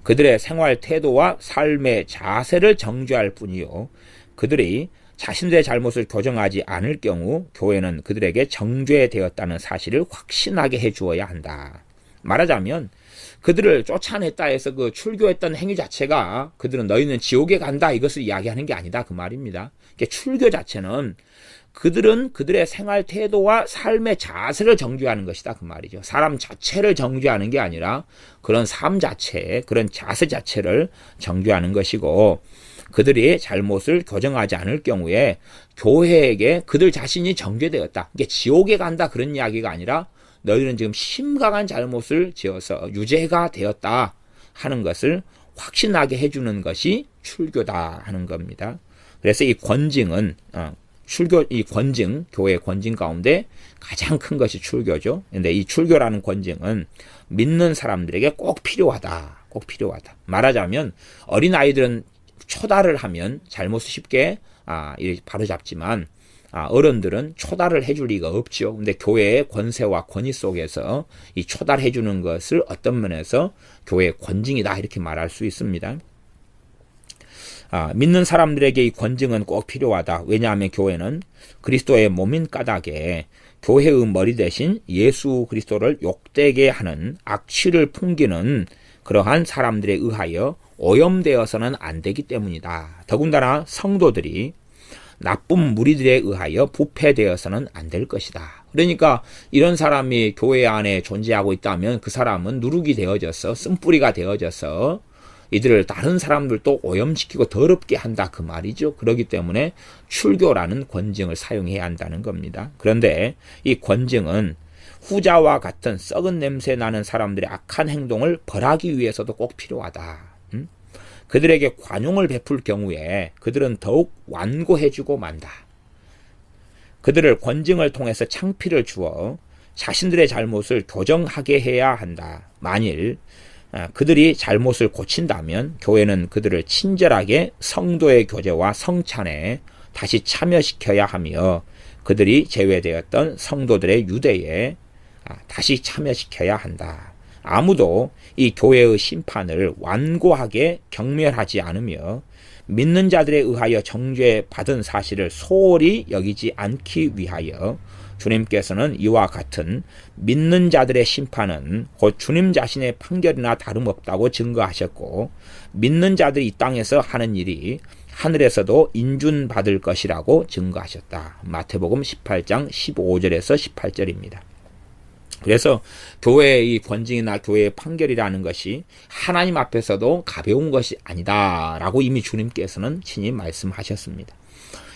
그들의 생활 태도와 삶의 자세를 정죄할 뿐이요, 그들이 자신들의 잘못을 교정하지 않을 경우 교회는 그들에게 정죄되었다는 사실을 확신하게 해주어야 한다. 말하자면 그들을 쫓아냈다 해서 그 출교했던 행위 자체가 그들은 너희는 지옥에 간다 이것을 이야기하는 게 아니다 그 말입니다. 출교 자체는 그들은 그들의 생활 태도와 삶의 자세를 정죄하는 것이다 그 말이죠. 사람 자체를 정죄하는 게 아니라 그런 삶 자체, 그런 자세 자체를 정죄하는 것이고, 그들이 잘못을 교정하지 않을 경우에 교회에게 그들 자신이 정죄되었다, 이게 지옥에 간다 그런 이야기가 아니라 너희는 지금 심각한 잘못을 지어서 유죄가 되었다 하는 것을 확신하게 해주는 것이 출교다 하는 겁니다. 그래서 이 권징은 이 권징, 교회의 권징 가운데 가장 큰 것이 출교죠. 근데 이 출교라는 권징은 믿는 사람들에게 꼭 필요하다. 꼭 필요하다. 말하자면 어린아이들은 초달을 하면 잘못을 쉽게 바로잡지만 어른들은 초달을 해줄 리가 없죠. 근데 교회의 권세와 권위 속에서 이 초달해주는 것을 어떤 면에서 교회의 권징이다 이렇게 말할 수 있습니다. 믿는 사람들에게 이 권징은 꼭 필요하다. 왜냐하면 교회는 그리스도의 몸인 까닭에 교회의 머리 대신 예수 그리스도를 욕되게 하는 악취를 풍기는 그러한 사람들에 의하여 오염되어서는 안 되기 때문이다. 더군다나 성도들이 나쁜 무리들에 의하여 부패되어서는 안 될 것이다. 그러니까 이런 사람이 교회 안에 존재하고 있다면 그 사람은 누룩이 되어져서 쓴뿌리가 되어져서 이들을 다른 사람들도 오염시키고 더럽게 한다 그 말이죠. 그렇기 때문에 출교라는 권징을 사용해야 한다는 겁니다. 그런데 이 권징은 후자와 같은 썩은 냄새 나는 사람들의 악한 행동을 벌하기 위해서도 꼭 필요하다. 그들에게 관용을 베풀 경우에 그들은 더욱 완고해지고 만다. 그들을 권징을 통해서 창피를 주어 자신들의 잘못을 교정하게 해야 한다. 만일 그들이 잘못을 고친다면 교회는 그들을 친절하게 성도의 교제와 성찬에 다시 참여시켜야 하며 그들이 제외되었던 성도들의 유대에 다시 참여시켜야 한다. 아무도 이 교회의 심판을 완고하게 경멸하지 않으며 믿는 자들에 의하여 정죄받은 사실을 소홀히 여기지 않기 위하여 주님께서는 이와 같은 믿는 자들의 심판은 곧 주님 자신의 판결이나 다름없다고 증거하셨고, 믿는 자들이 이 땅에서 하는 일이 하늘에서도 인준받을 것이라고 증거하셨다. 마태복음 18장 15절에서 18절입니다. 그래서 교회의 이 권징이나 교회의 판결이라는 것이 하나님 앞에서도 가벼운 것이 아니다라고 이미 주님께서는 친히 말씀하셨습니다.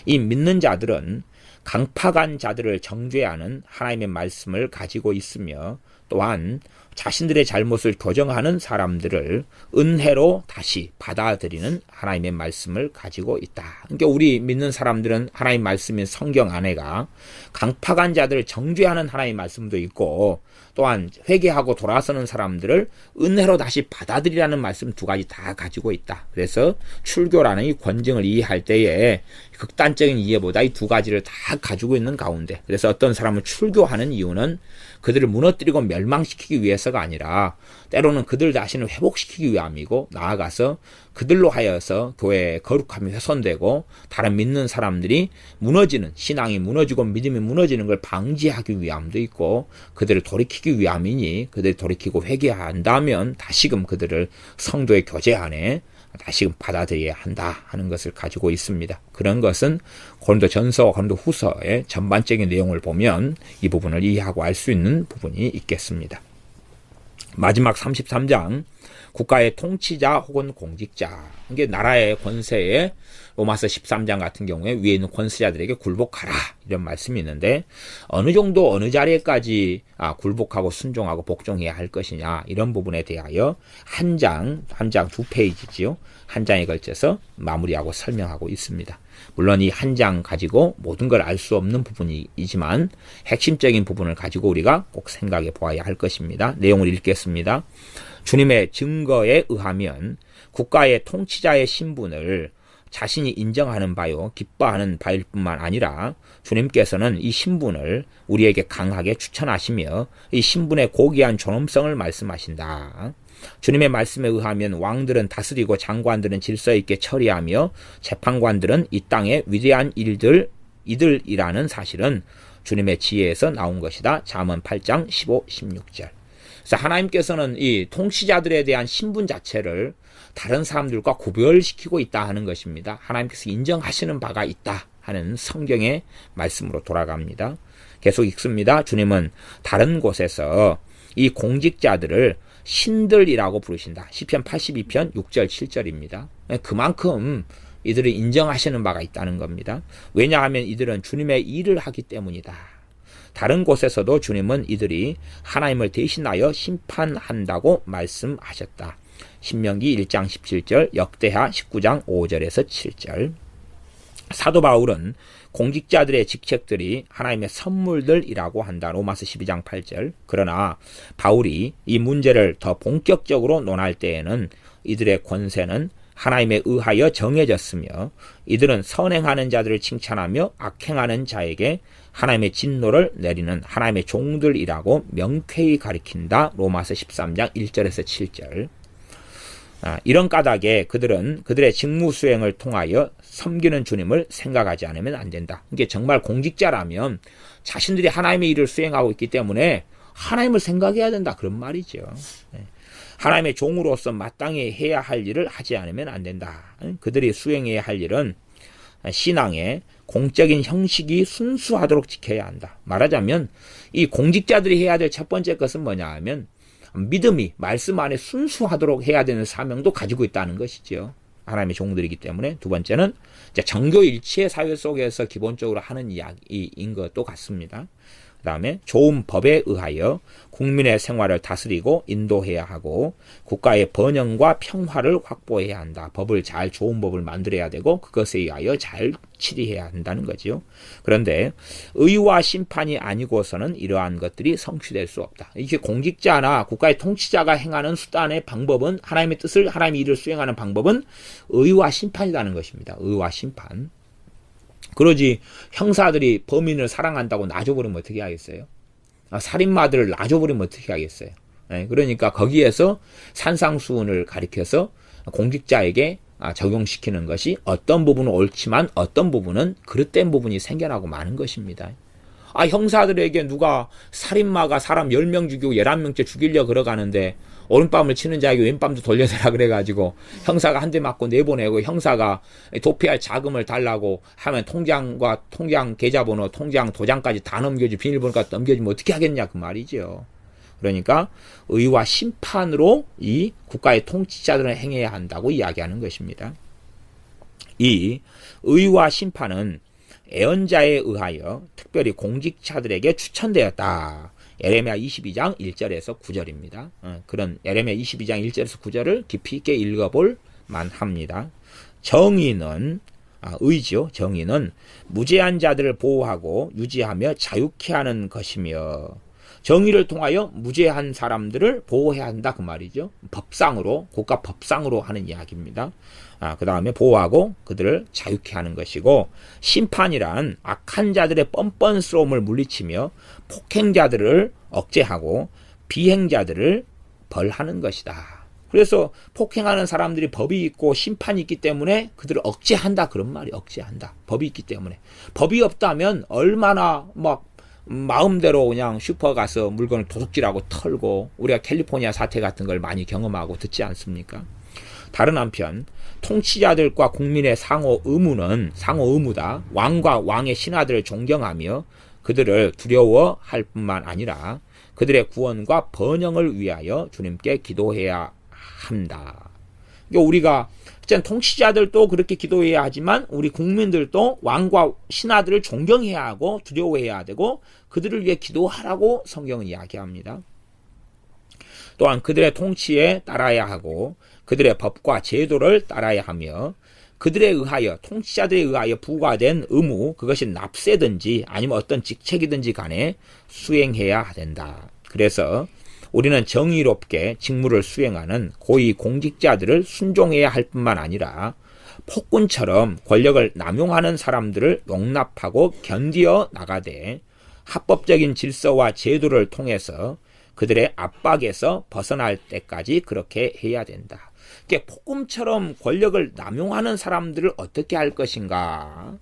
이 믿는 자들은 강팍한 자들을 정죄하는 하나님의 말씀을 가지고 있으며, 또한 자신들의 잘못을 교정하는 사람들을 은혜로 다시 받아들이는 하나님의 말씀을 가지고 있다. 그러니까 우리 믿는 사람들은 하나님 말씀인 성경 안에가 강팍한 자들을 정죄하는 하나님의 말씀도 있고, 또한 회개하고 돌아서는 사람들을 은혜로 다시 받아들이라는 말씀 두 가지 다 가지고 있다. 그래서 출교라는 이 권징을 이해할 때에 극단적인 이해보다 이 두 가지를 다 가지고 있는 가운데, 그래서 어떤 사람은 출교하는 이유는 그들을 무너뜨리고 멸망시키기 위해서가 아니라 때로는 그들 자신을 회복시키기 위함이고, 나아가서 그들로 하여서 교회의 거룩함이 훼손되고 다른 믿는 사람들이 무너지는, 신앙이 무너지고 믿음이 무너지는 걸 방지하기 위함도 있고, 그들을 돌이키기 위함이니 그들이 돌이키고 회개한다면 다시금 그들을 성도의 교제 안에 다시금 받아들여야 한다 하는 것을 가지고 있습니다. 그런 것은 고린도전서와 고린도후서의 전반적인 내용을 보면 이 부분을 이해하고 알 수 있는 부분이 있겠습니다. 마지막 33장 국가의 통치자 혹은 공직자, 이게 나라의 권세에 로마서 13장 같은 경우에 위에 있는 권세자들에게 굴복하라 이런 말씀이 있는데 어느 정도 어느 자리에까지 굴복하고 순종하고 복종해야 할 것이냐 이런 부분에 대하여 한 장 두 페이지지요. 한 장에 걸쳐서 마무리하고 설명하고 있습니다. 물론 이 한 장 가지고 모든 걸 알 수 없는 부분이지만 핵심적인 부분을 가지고 우리가 꼭 생각해 보아야 할 것입니다. 내용을 읽겠습니다. 주님의 증거에 의하면 국가의 통치자의 신분을 자신이 인정하는 바요 기뻐하는 바일 뿐만 아니라 주님께서는 이 신분을 우리에게 강하게 추천하시며 이 신분의 고귀한 존엄성을 말씀하신다. 주님의 말씀에 의하면 왕들은 다스리고 장관들은 질서 있게 처리하며 재판관들은 이 땅의 위대한 이들이라는 사실은 주님의 지혜에서 나온 것이다. 잠언 8장 15, 16절. 그래서 하나님께서는 이 통치자들에 대한 신분 자체를 다른 사람들과 구별시키고 있다 하는 것입니다. 하나님께서 인정하시는 바가 있다 하는 성경의 말씀으로 돌아갑니다. 계속 읽습니다. 주님은 다른 곳에서 이 공직자들을 신들이라고 부르신다. 시편 82편 6절 7절입니다. 그만큼 이들을 인정하시는 바가 있다는 겁니다. 왜냐하면 이들은 주님의 일을 하기 때문이다. 다른 곳에서도 주님은 이들이 하나님을 대신하여 심판한다고 말씀하셨다. 신명기 1장 17절, 역대하 19장 5절에서 7절. 사도 바울은 공직자들의 직책들이 하나님의 선물들이라고 한다. 로마서 12장 8절. 그러나 바울이 이 문제를 더 본격적으로 논할 때에는 이들의 권세는 하나님에 의하여 정해졌으며 이들은 선행하는 자들을 칭찬하며 악행하는 자에게 하나님의 진노를 내리는 하나님의 종들이라고 명쾌히 가리킨다. 로마서 13장 1절에서 7절. 이런 까닭에 그들은 그들의 직무 수행을 통하여 섬기는 주님을 생각하지 않으면 안 된다. 이게 정말 공직자라면 자신들이 하나님의 일을 수행하고 있기 때문에 하나님을 생각해야 된다. 그런 말이죠. 하나님의 종으로서 마땅히 해야 할 일을 하지 않으면 안 된다. 그들이 수행해야 할 일은 신앙의 공적인 형식이 순수하도록 지켜야 한다. 말하자면 이 공직자들이 해야 될 첫 번째 것은 뭐냐 하면 믿음이 말씀 안에 순수하도록 해야 되는 사명도 가지고 있다는 것이죠. 하나님의 종들이기 때문에. 두 번째는 정교일치의 사회 속에서 기본적으로 하는 이야기인 것도 같습니다. 그 다음에 좋은 법에 의하여 국민의 생활을 다스리고 인도해야 하고 국가의 번영과 평화를 확보해야 한다. 법을 잘 좋은 법을 만들어야 되고 그것에 의하여 잘 치리해야 한다는 거지요. 그런데 의와 심판이 아니고서는 이러한 것들이 성취될 수 없다. 이게 공직자나 국가의 통치자가 행하는 수단의 방법은 하나님의 뜻을 하나님의 일을 수행하는 방법은 의와 심판이라는 것입니다. 의와 심판. 그러지 형사들이 범인을 사랑한다고 놔줘버리면 어떻게 하겠어요? 살인마들을 놔줘버리면 어떻게 하겠어요? 그러니까 거기에서 산상수훈을 가리켜서 공직자에게 적용시키는 것이 어떤 부분은 옳지만 어떤 부분은 그릇된 부분이 생겨나고 마는 것입니다. 형사들에게 누가 살인마가 사람 10명 죽이고 11명째 죽이려고 걸어가는데 오른밤을 치는 자에게 왼밤도 돌려대라 그래가지고 형사가 한 대 맞고 내보내고 형사가 도피할 자금을 달라고 하면 통장과 통장 계좌번호, 통장 도장까지 다 넘겨주고 비밀번호까지 넘겨주면 어떻게 하겠냐 그 말이죠. 그러니까 의와 심판으로 이 국가의 통치자들은 행해야 한다고 이야기하는 것입니다. 이 의와 심판은 예언자에 의하여 특별히 공직자들에게 추천되었다. 예레미야 22장 1절에서 9절입니다. 그런 예레미야 22장 1절에서 9절을 깊이 있게 읽어볼 만합니다. 정의는 의지요. 정의는 무죄한 자들을 보호하고 유지하며 자유케 하는 것이며 정의를 통하여 무죄한 사람들을 보호해야 한다 그 말이죠. 법상으로 국가 법상으로 하는 이야기입니다. 그 다음에 보호하고 그들을 자유케 하는 것이고 심판이란 악한 자들의 뻔뻔스러움을 물리치며 폭행자들을 억제하고 비행자들을 벌하는 것이다. 그래서 폭행하는 사람들이 법이 있고 심판이 있기 때문에 그들을 억제한다 그런 말이 억제한다. 법이 있기 때문에. 법이 없다면 얼마나 마음대로 그냥 슈퍼 가서 물건을 도둑질하고 털고 우리가 캘리포니아 사태 같은 걸 많이 경험하고 듣지 않습니까? 다른 한편 통치자들과 국민의 상호 의무다. 왕과 왕의 신하들을 존경하며 그들을 두려워할 뿐만 아니라 그들의 구원과 번영을 위하여 주님께 기도해야 한다. 그러니까 우리가 통치자들도 그렇게 기도해야 하지만 우리 국민들도 왕과 신하들을 존경해야 하고 두려워해야 되고 그들을 위해 기도하라고 성경은 이야기합니다. 또한 그들의 통치에 따라야 하고 그들의 법과 제도를 따라야 하며 그들에 의하여 통치자들에 의하여 부과된 의무, 그것이 납세든지 아니면 어떤 직책이든지 간에 수행해야 된다. 그래서 우리는 정의롭게 직무를 수행하는 고위 공직자들을 순종해야 할 뿐만 아니라 폭군처럼 권력을 남용하는 사람들을 용납하고 견디어 나가되 합법적인 질서와 제도를 통해서 그들의 압박에서 벗어날 때까지 그렇게 해야 된다. 폭군처럼 권력을 남용하는 사람들을 어떻게 할 것인가?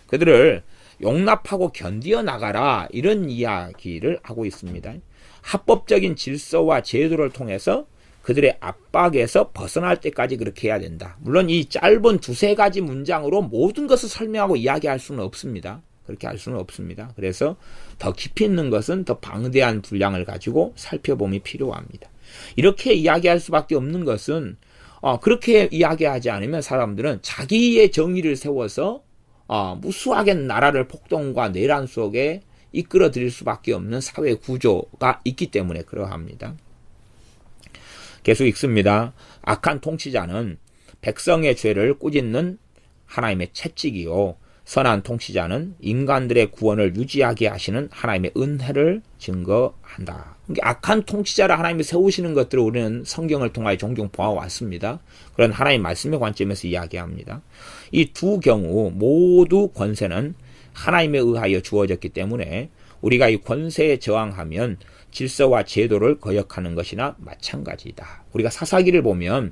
그들을 용납하고 견디어 나가라, 이런 이야기를 하고 있습니다. 합법적인 질서와 제도를 통해서 그들의 압박에서 벗어날 때까지 그렇게 해야 된다. 물론 이 짧은 두세 가지 문장으로 모든 것을 설명하고 이야기할 수는 없습니다. 그렇게 할 수는 없습니다. 그래서 더 깊이 있는 것은 더 방대한 분량을 가지고 살펴봄이 필요합니다. 이렇게 이야기할 수밖에 없는 것은 그렇게 이야기하지 않으면 사람들은 자기의 정의를 세워서 무수하게 나라를 폭동과 내란 속에 이끌어들일 수밖에 없는 사회 구조가 있기 때문에 그러합니다. 계속 읽습니다. 악한 통치자는 백성의 죄를 꾸짖는 하나님의 채찍이요, 선한 통치자는 인간들의 구원을 유지하게 하시는 하나님의 은혜를 증거한다. 그러니까 악한 통치자를 하나님이 세우시는 것들을 우리는 성경을 통하여 종종 보아왔습니다. 그런 하나님의 말씀의 관점에서 이야기합니다. 이 두 경우 모두 권세는 하나님에 의하여 주어졌기 때문에 우리가 이 권세에 저항하면 질서와 제도를 거역하는 것이나 마찬가지다. 우리가 사사기를 보면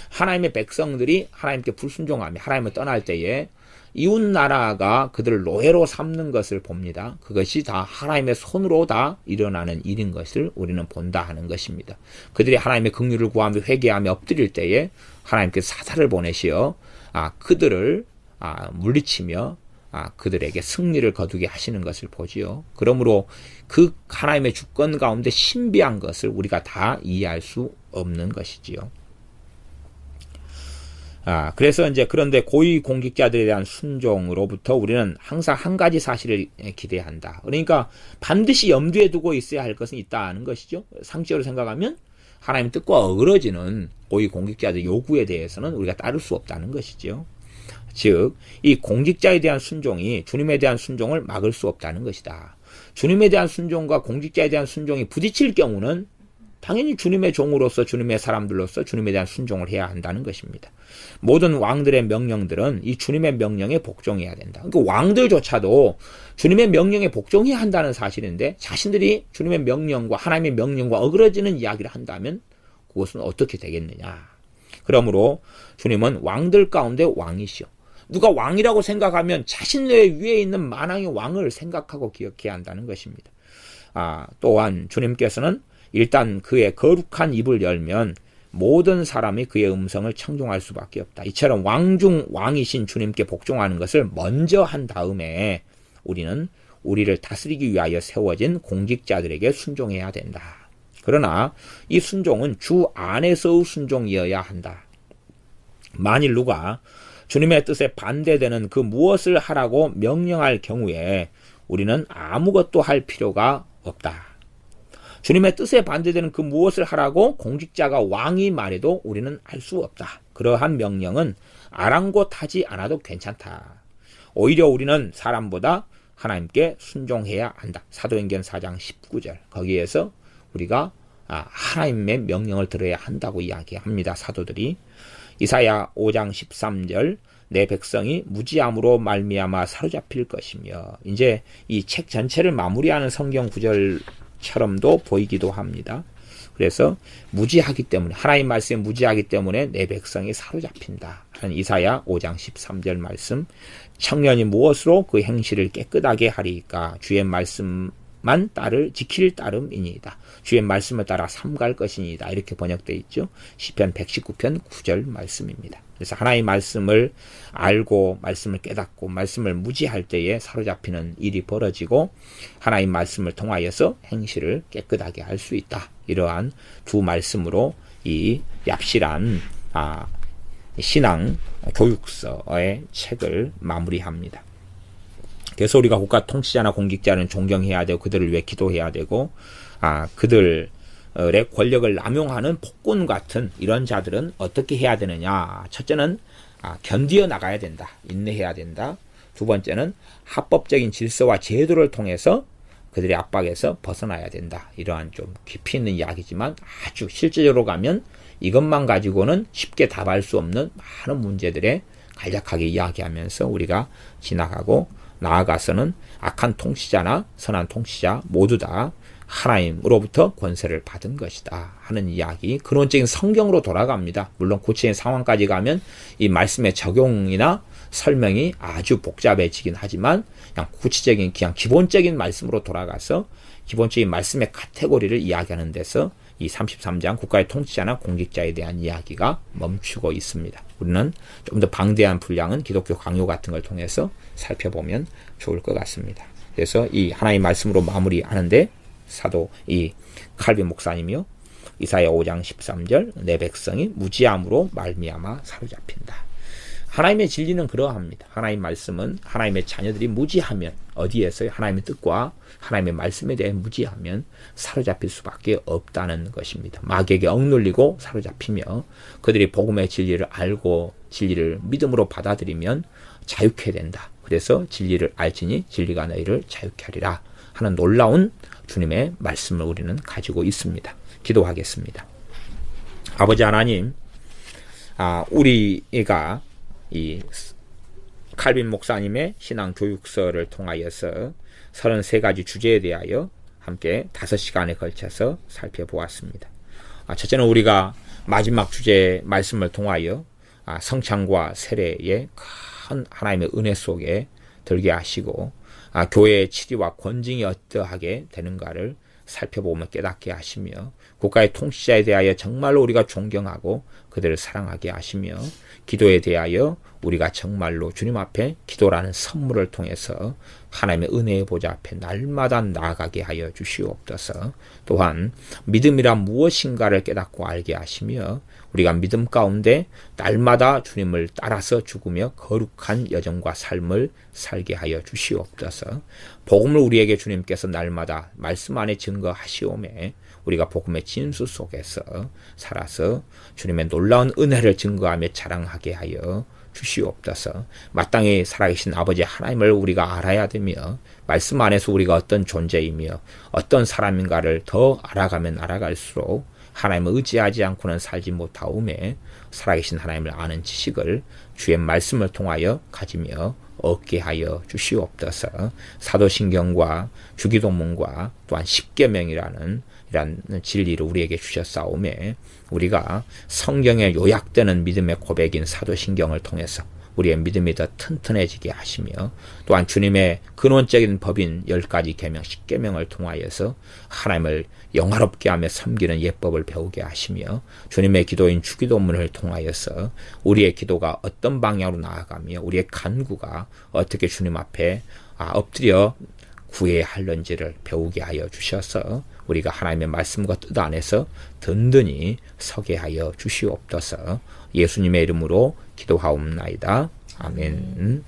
하나님의 백성들이 하나님께 불순종하며 하나님을 떠날 때에 이웃 나라가 그들을 노예로 삼는 것을 봅니다. 그것이 다 하나님의 손으로 다 일어나는 일인 것을 우리는 본다 하는 것입니다. 그들이 하나님의 긍휼을 구하며 회개하며 엎드릴 때에 하나님께서 사사를 보내시어 그들을 물리치며 그들에게 승리를 거두게 하시는 것을 보지요. 그러므로 그 하나님의 주권 가운데 신비한 것을 우리가 다 이해할 수 없는 것이지요. 그래서 그런데 고위 공직자들에 대한 순종으로부터 우리는 항상 한 가지 사실을 기대한다. 그러니까 반드시 염두에 두고 있어야 할 것은 있다는 것이죠. 상식적으로 생각하면 하나님 뜻과 어그러지는 고위 공직자들 요구에 대해서는 우리가 따를 수 없다는 것이죠. 즉, 이 공직자에 대한 순종이 주님에 대한 순종을 막을 수 없다는 것이다. 주님에 대한 순종과 공직자에 대한 순종이 부딪힐 경우는 당연히 주님의 종으로서 주님의 사람들로서 주님에 대한 순종을 해야 한다는 것입니다. 모든 왕들의 명령들은 이 주님의 명령에 복종해야 된다. 그러니까 왕들조차도 주님의 명령에 복종해야 한다는 사실인데 자신들이 주님의 명령과 하나님의 명령과 어그러지는 이야기를 한다면 그것은 어떻게 되겠느냐. 그러므로 주님은 왕들 가운데 왕이시오. 누가 왕이라고 생각하면 자신의 위에 있는 만왕의 왕을 생각하고 기억해야 한다는 것입니다. 또한 주님께서는 일단 그의 거룩한 입을 열면 모든 사람이 그의 음성을 청종할 수밖에 없다. 이처럼 왕중 왕이신 주님께 복종하는 것을 먼저 한 다음에 우리는 우리를 다스리기 위하여 세워진 공직자들에게 순종해야 된다. 그러나 이 순종은 주 안에서의 순종이어야 한다. 만일 누가 주님의 뜻에 반대되는 그 무엇을 하라고 명령할 경우에 우리는 아무것도 할 필요가 없다. 주님의 뜻에 반대되는 그 무엇을 하라고 공직자가 왕이 말해도 우리는 할 수 없다. 그러한 명령은 아랑곳하지 않아도 괜찮다. 오히려 우리는 사람보다 하나님께 순종해야 한다. 사도행전 4장 19절 거기에서 우리가 하나님의 명령을 들어야 한다고 이야기합니다. 사도들이. 이사야 5장 13절 내 백성이 무지함으로 말미암아 사로잡힐 것이며, 이제 이 책 전체를 마무리하는 성경 구절처럼도 보이기도 합니다. 그래서 무지하기 때문에, 하나님 말씀에 무지하기 때문에 내 백성이 사로잡힌다 하는 이사야 5장 13절 말씀. 청년이 무엇으로 그 행실을 깨끗하게 하리까? 주의 말씀만 지킬 따름이니이다. 주의 말씀을 따라 삼갈 것이니이다. 이렇게 번역되어 있죠. 시편 119편 9절 말씀입니다. 그래서 하나님의 말씀을 알고 말씀을 깨닫고 말씀을 무지할 때에 사로잡히는 일이 벌어지고 하나님의 말씀을 통하여서 행실을 깨끗하게 할 수 있다. 이러한 두 말씀으로 이 얍실한 신앙 교육서의 책을 마무리합니다. 그래서 우리가 국가 통치자나 공직자는 존경해야 되고 그들을 위해 기도해야 되고 그들의 권력을 남용하는 폭군 같은 이런 자들은 어떻게 해야 되느냐. 첫째는 견디어 나가야 된다. 인내해야 된다. 두 번째는 합법적인 질서와 제도를 통해서 그들의 압박에서 벗어나야 된다. 이러한 좀 깊이 있는 이야기지만 아주 실제적으로 가면 이것만 가지고는 쉽게 답할 수 없는 많은 문제들에 간략하게 이야기하면서 우리가 지나가고 나아가서는 악한 통치자나 선한 통치자 모두 다 하나님으로부터 권세를 받은 것이다 하는 이야기, 근원적인 성경으로 돌아갑니다. 물론 구체적인 상황까지 가면 이 말씀의 적용이나 설명이 아주 복잡해지긴 하지만 그냥 구체적인 그냥 기본적인 말씀으로 돌아가서 기본적인 말씀의 카테고리를 이야기하는 데서 이 33장 국가의 통치자나 공직자에 대한 이야기가 멈추고 있습니다. 우리는 좀 더 방대한 분량은 기독교 강요 같은 걸 통해서 살펴보면 좋을 것 같습니다. 그래서 이 하나님의 말씀으로 마무리하는데 사도 이 칼빈 목사님이요, 이사야 5장 13절 내 백성이 무지함으로 말미암아 사로잡힌다. 하나님의 진리는 그러합니다. 하나님의 말씀은 하나님의 자녀들이 무지하면, 어디에서요? 하나님의 뜻과 하나님의 말씀에 대해 무지하면 사로잡힐 수밖에 없다는 것입니다. 마귀에게 억눌리고 사로잡히며 그들이 복음의 진리를 알고 진리를 믿음으로 받아들이면 자유케 된다. 그래서 진리를 알지니 진리가 너희를 자유케 하리라 하는 놀라운 주님의 말씀을 우리는 가지고 있습니다. 기도하겠습니다. 아버지 하나님, 우리가 이 칼빈 목사님의 신앙 교육서를 통하여서 33가지 주제에 대하여 함께 5시간에 걸쳐서 살펴보았습니다. 첫째는 우리가 마지막 주제 말씀을 통하여 성찬과 세례의 큰 하나님의 은혜 속에 들게 하시고 교회의 치리와 권징이 어떠하게 되는가를 살펴보며 깨닫게 하시며 국가의 통치자에 대하여 정말로 우리가 존경하고 그들을 사랑하게 하시며 기도에 대하여 우리가 정말로 주님 앞에 기도라는 선물을 통해서 하나님의 은혜의 보좌 앞에 날마다 나아가게 하여 주시옵소서. 또한 믿음이란 무엇인가를 깨닫고 알게 하시며 우리가 믿음 가운데 날마다 주님을 따라서 죽으며 거룩한 여정과 삶을 살게 하여 주시옵소서. 복음을 우리에게 주님께서 날마다 말씀 안에 증거하시오매 우리가 복음의 진수 속에서 살아서 주님의 놀라운 은혜를 증거하며 자랑하게 하여 주시옵소서. 마땅히 살아계신 아버지 하나님을 우리가 알아야 되며 말씀 안에서 우리가 어떤 존재이며 어떤 사람인가를 더 알아가면 알아갈수록 하나님을 의지하지 않고는 살지 못하오매 살아계신 하나님을 아는 지식을 주의 말씀을 통하여 가지며 얻게 하여 주시옵소서. 사도신경과 주기도문과 또한 십계명이라는 이런 진리를 우리에게 주셨사오매 우리가 성경에 요약되는 믿음의 고백인 사도신경을 통해서 우리의 믿음이 더 튼튼해지게 하시며 또한 주님의 근원적인 법인 10가지 계명 10계명을 통하여서 하나님을 영화롭게 하며 섬기는 예법을 배우게 하시며 주님의 기도인 주기도문을 통하여서 우리의 기도가 어떤 방향으로 나아가며 우리의 간구가 어떻게 주님 앞에 엎드려 구해야 할는지를 배우게 하여 주셔서 우리가 하나님의 말씀과 뜻 안에서 든든히 서게 하여 주시옵소서. 예수님의 이름으로 기도하옵나이다. 아멘.